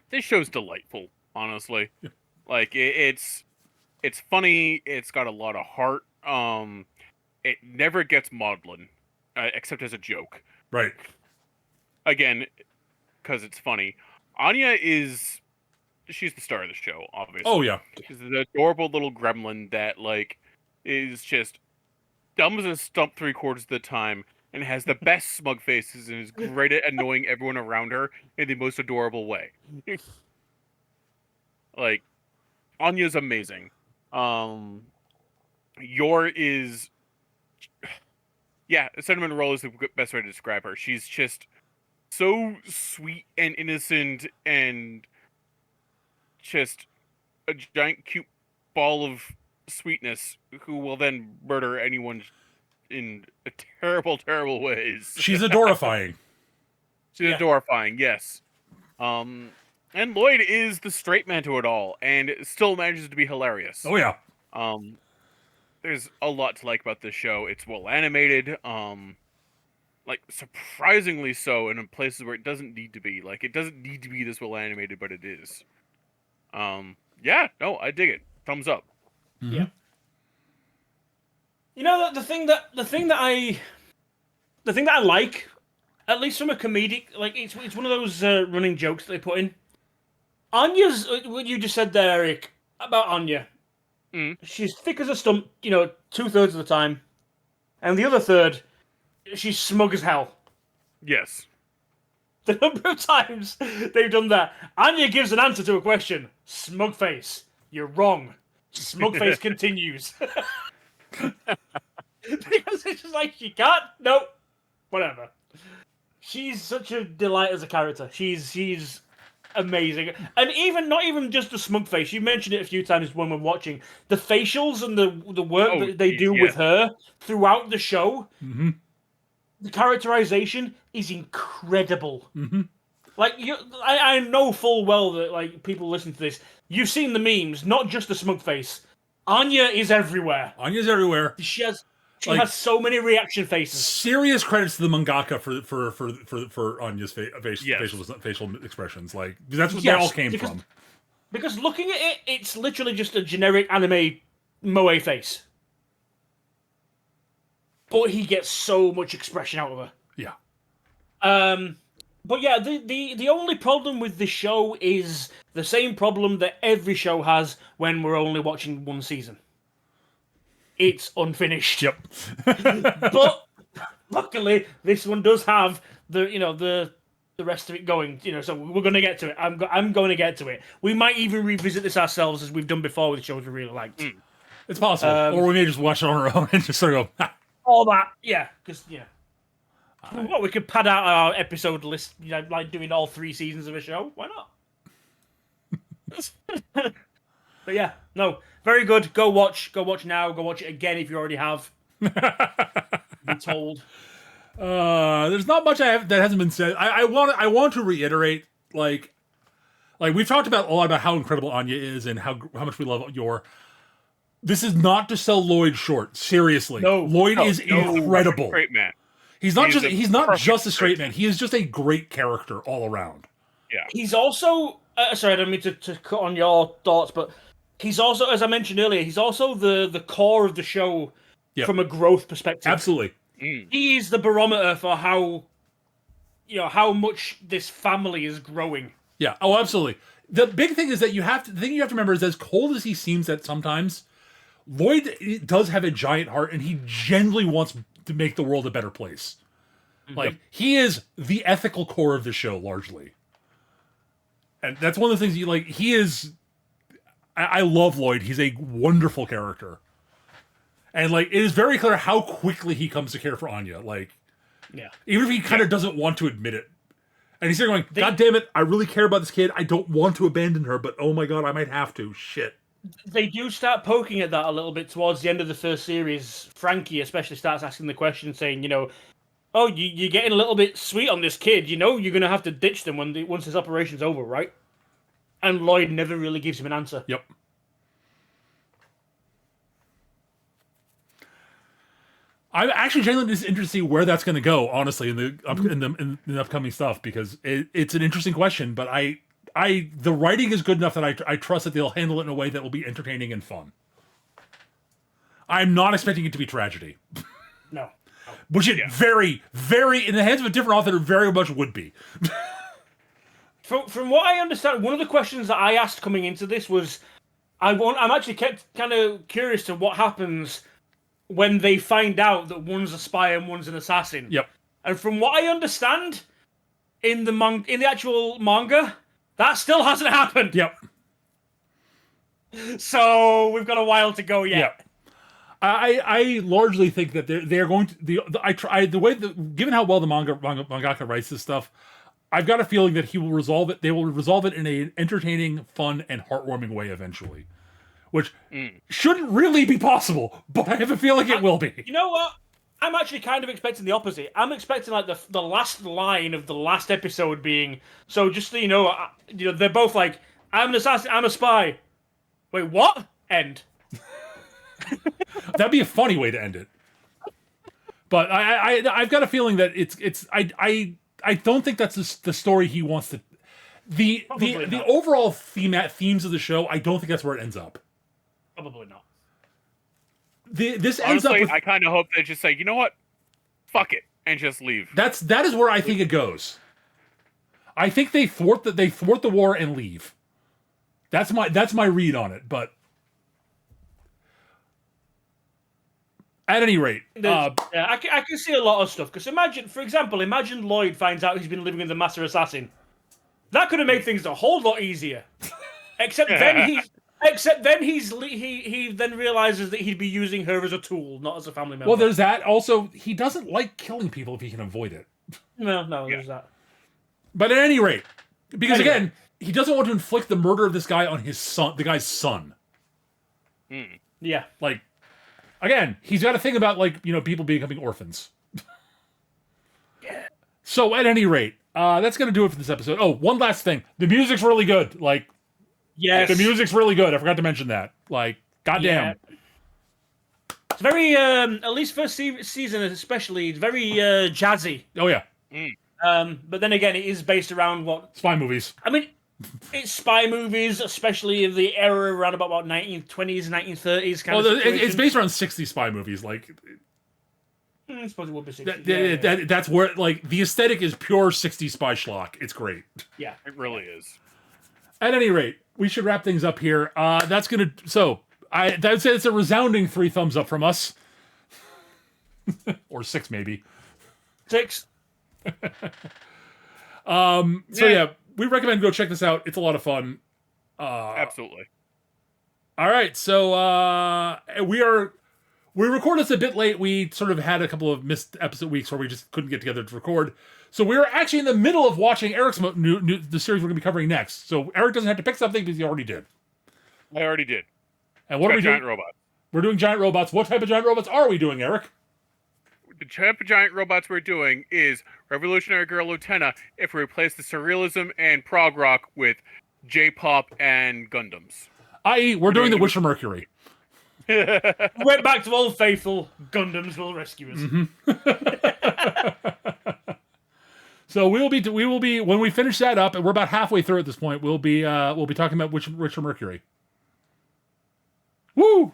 this show's delightful, honestly. Yeah. Like it's funny. It's got a lot of heart. It never gets maudlin, except as a joke. Right. Again, because it's funny. Anya she's the star of the show, obviously. Oh yeah. She's an adorable little gremlin that like is just dumb as a stump 3/4 of the time and has the best smug faces and is great at annoying everyone around her in the most adorable way. Like, Anya's amazing. Yor is... Yeah, Cinnamon Roll is the best way to describe her. She's just so sweet and innocent and just a giant cute ball of sweetness who will then murder anyone in terrible, terrible ways. She's adorifying. She's adorifying, yes. And Lloyd is the straight man to it all, and it still manages to be hilarious. Oh yeah. There's a lot to like about this show. It's well animated, like surprisingly so, and in places where it doesn't need to be. Like, it doesn't need to be this well animated, but it is. Yeah, no, I dig it. Thumbs up. Mm-hmm. Yeah. You know, the thing that I like, at least from a comedic, like it's one of those running jokes that they put in. Anya's what you just said there, Eric, about Anya. She's thick as a stump, 2/3 of the time, and the other third, she's smug as hell. Yes. The number of times they've done that. Anya gives an answer to a question. Smug face. You're wrong. Smug face continues. Because it's just like, she can't. Nope. Whatever. She's such a delight as a character. She's amazing. And not even just the smug face. You mentioned it a few times when we're watching. The facials and the work that they do with her throughout the show. Mm-hmm. The characterization is incredible. Mm-hmm. Like, I know full well that, like, people listen to this. You've seen the memes, not just the smug face. Anya is everywhere. Anya's everywhere. She has so many reaction faces. Serious credits to the mangaka for Anya's facial expressions. Like, that's what they all came from. Because looking at it, it's literally just a generic anime moe face. But he gets so much expression out of her. Yeah. But yeah, the only problem with this show is the same problem that every show has when we're only watching one season. It's unfinished. Yep. But luckily, this one does have the rest of it going. So we're going to get to it. I'm going to get to it. We might even revisit this ourselves, as we've done before with shows we really liked. It's possible, or we may just watch it on our own and just sort of go. All that, yeah, because Well, we could pad out our episode list, like doing all 3 seasons of a show. Why not? But yeah, no, very good. Go watch now. Go watch it again if you already have. Been told. There's not much that hasn't been said. I want to reiterate, like we've talked about a lot about how incredible Anya is and how much we love Yor. This is not to sell Lloyd short. Seriously, Lloyd is incredible. Great man. He's not just a straight man. He is just a great character all around. Yeah. He's also sorry, I don't mean to cut on your thoughts, but he's also, as I mentioned earlier, he's also the core of the show from a growth perspective. Absolutely. He is the barometer for how much this family is growing. Yeah. Oh, absolutely. The big thing is that the thing you have to remember is, as cold as he seems at sometimes, Lloyd does have a giant heart, and he genuinely wants to make the world a better place. Like, he is the ethical core of the show, largely. And that's one of the things he is... I love Lloyd. He's a wonderful character. And, it is very clear how quickly he comes to care for Anya. Even if he kind of doesn't want to admit it. And he's there going, God damn it, I really care about this kid. I don't want to abandon her, but oh my god, I might have to. Shit. They do start poking at that a little bit towards the end of the first series. Frankie especially starts asking the question, saying, "Oh, you're getting a little bit sweet on this kid. You're going to have to ditch them once this operation's over, right?" And Lloyd never really gives him an answer. Yep. I'm actually genuinely just interested to see where that's going to go, honestly, in the upcoming stuff, because it's an interesting question. But the writing is good enough that I trust that they'll handle it in a way that will be entertaining and fun. I'm not expecting it to be tragedy. No. Which it very, very, in the hands of a different author, very much would be. From what I understand, one of the questions that I asked coming into this was, I'm actually kept kind of curious to what happens when they find out that one's a spy and one's an assassin. Yep. And from what I understand, in the actual manga, that still hasn't happened. Yep. So we've got a while to go yet. Yep. I largely think that they're going to given how well the mangaka writes this stuff, I've got a feeling that he will resolve it. They will resolve it in an entertaining, fun, and heartwarming way eventually, which shouldn't really be possible, but I have a feeling it will be. You know what? I'm actually kind of expecting the opposite. I'm expecting like the last line of the last episode being, so just so you know, they're both like, "I'm an assassin, I'm a spy." Wait, what? End. That'd be a funny way to end it. But I've got a feeling that I don't think that's the story he wants to. The overall themes of the show, I don't think that's where it ends up. Probably not. This Honestly, ends up with, I kind of hope they just say, you know what, fuck it, and just leave. that is where I think it goes. I think they thwart the war and leave. That's my read on it. But at any rate, I can see a lot of stuff. Because for example, imagine Lloyd finds out he's been living with the Master Assassin. That could have made things a whole lot easier. Except then he then realizes that he'd be using her as a tool, not as a family member. well, there's that. Also, he doesn't like killing people if he can avoid it. No, there's that. But at any rate, because again, he doesn't want to inflict the murder of this guy on his son, the guy's son. Yeah. Like, again, he's got a thing about, like, people becoming orphans. Yeah. So at any rate, that's going to do it for this episode. Oh, one last thing. The music's really good. Like, yes. The music's really good. I forgot to mention that. Like, goddamn. Yeah. It's very, at least first season especially, it's very jazzy. Oh, yeah. But then again, it is based around what... Spy movies. I mean, it's spy movies, especially of the era around about, 1920s, 1930s kind of situation. It's based around 60 spy movies. Like, I suppose it would be 60s. that's where, like, the aesthetic is pure 60 spy schlock. It's great. Yeah. It really is. At any rate, we should wrap things up here. That's going to... So, I'd say it's a resounding 3 thumbs up from us. Or 6, maybe. 6. So yeah, we recommend go check this out. It's a lot of fun. Absolutely. All right, so we record this a bit late. We sort of had a couple of missed episode weeks where we just couldn't get together to record. So we were actually in the middle of watching Eric's the series we're going to be covering next. So Eric doesn't have to pick something because he already did. I already did. And what are we doing? Giant robots. We're doing giant robots. What type of giant robots are we doing, Eric? The type of giant robots we're doing is Revolutionary Girl Lieutenant if we replace the surrealism and prog rock with J-pop and Gundams. I.e., we're doing the Witcher Mercury. Went back to Old Faithful, Gundams will rescue us. Mm-hmm. So we will be when we finish that up, and we're about halfway through at this point. We'll be talking about Witcher Mercury. Woo!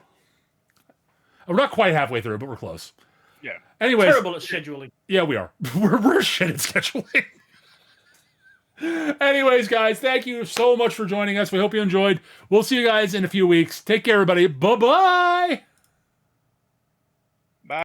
We're not quite halfway through, but we're close. Yeah. Anyways, Terrible at scheduling. Yeah, we are. We're shit at scheduling. Anyways, guys, thank you so much for joining us. We hope you enjoyed. We'll see you guys in a few weeks. Take care, everybody. Bye-bye.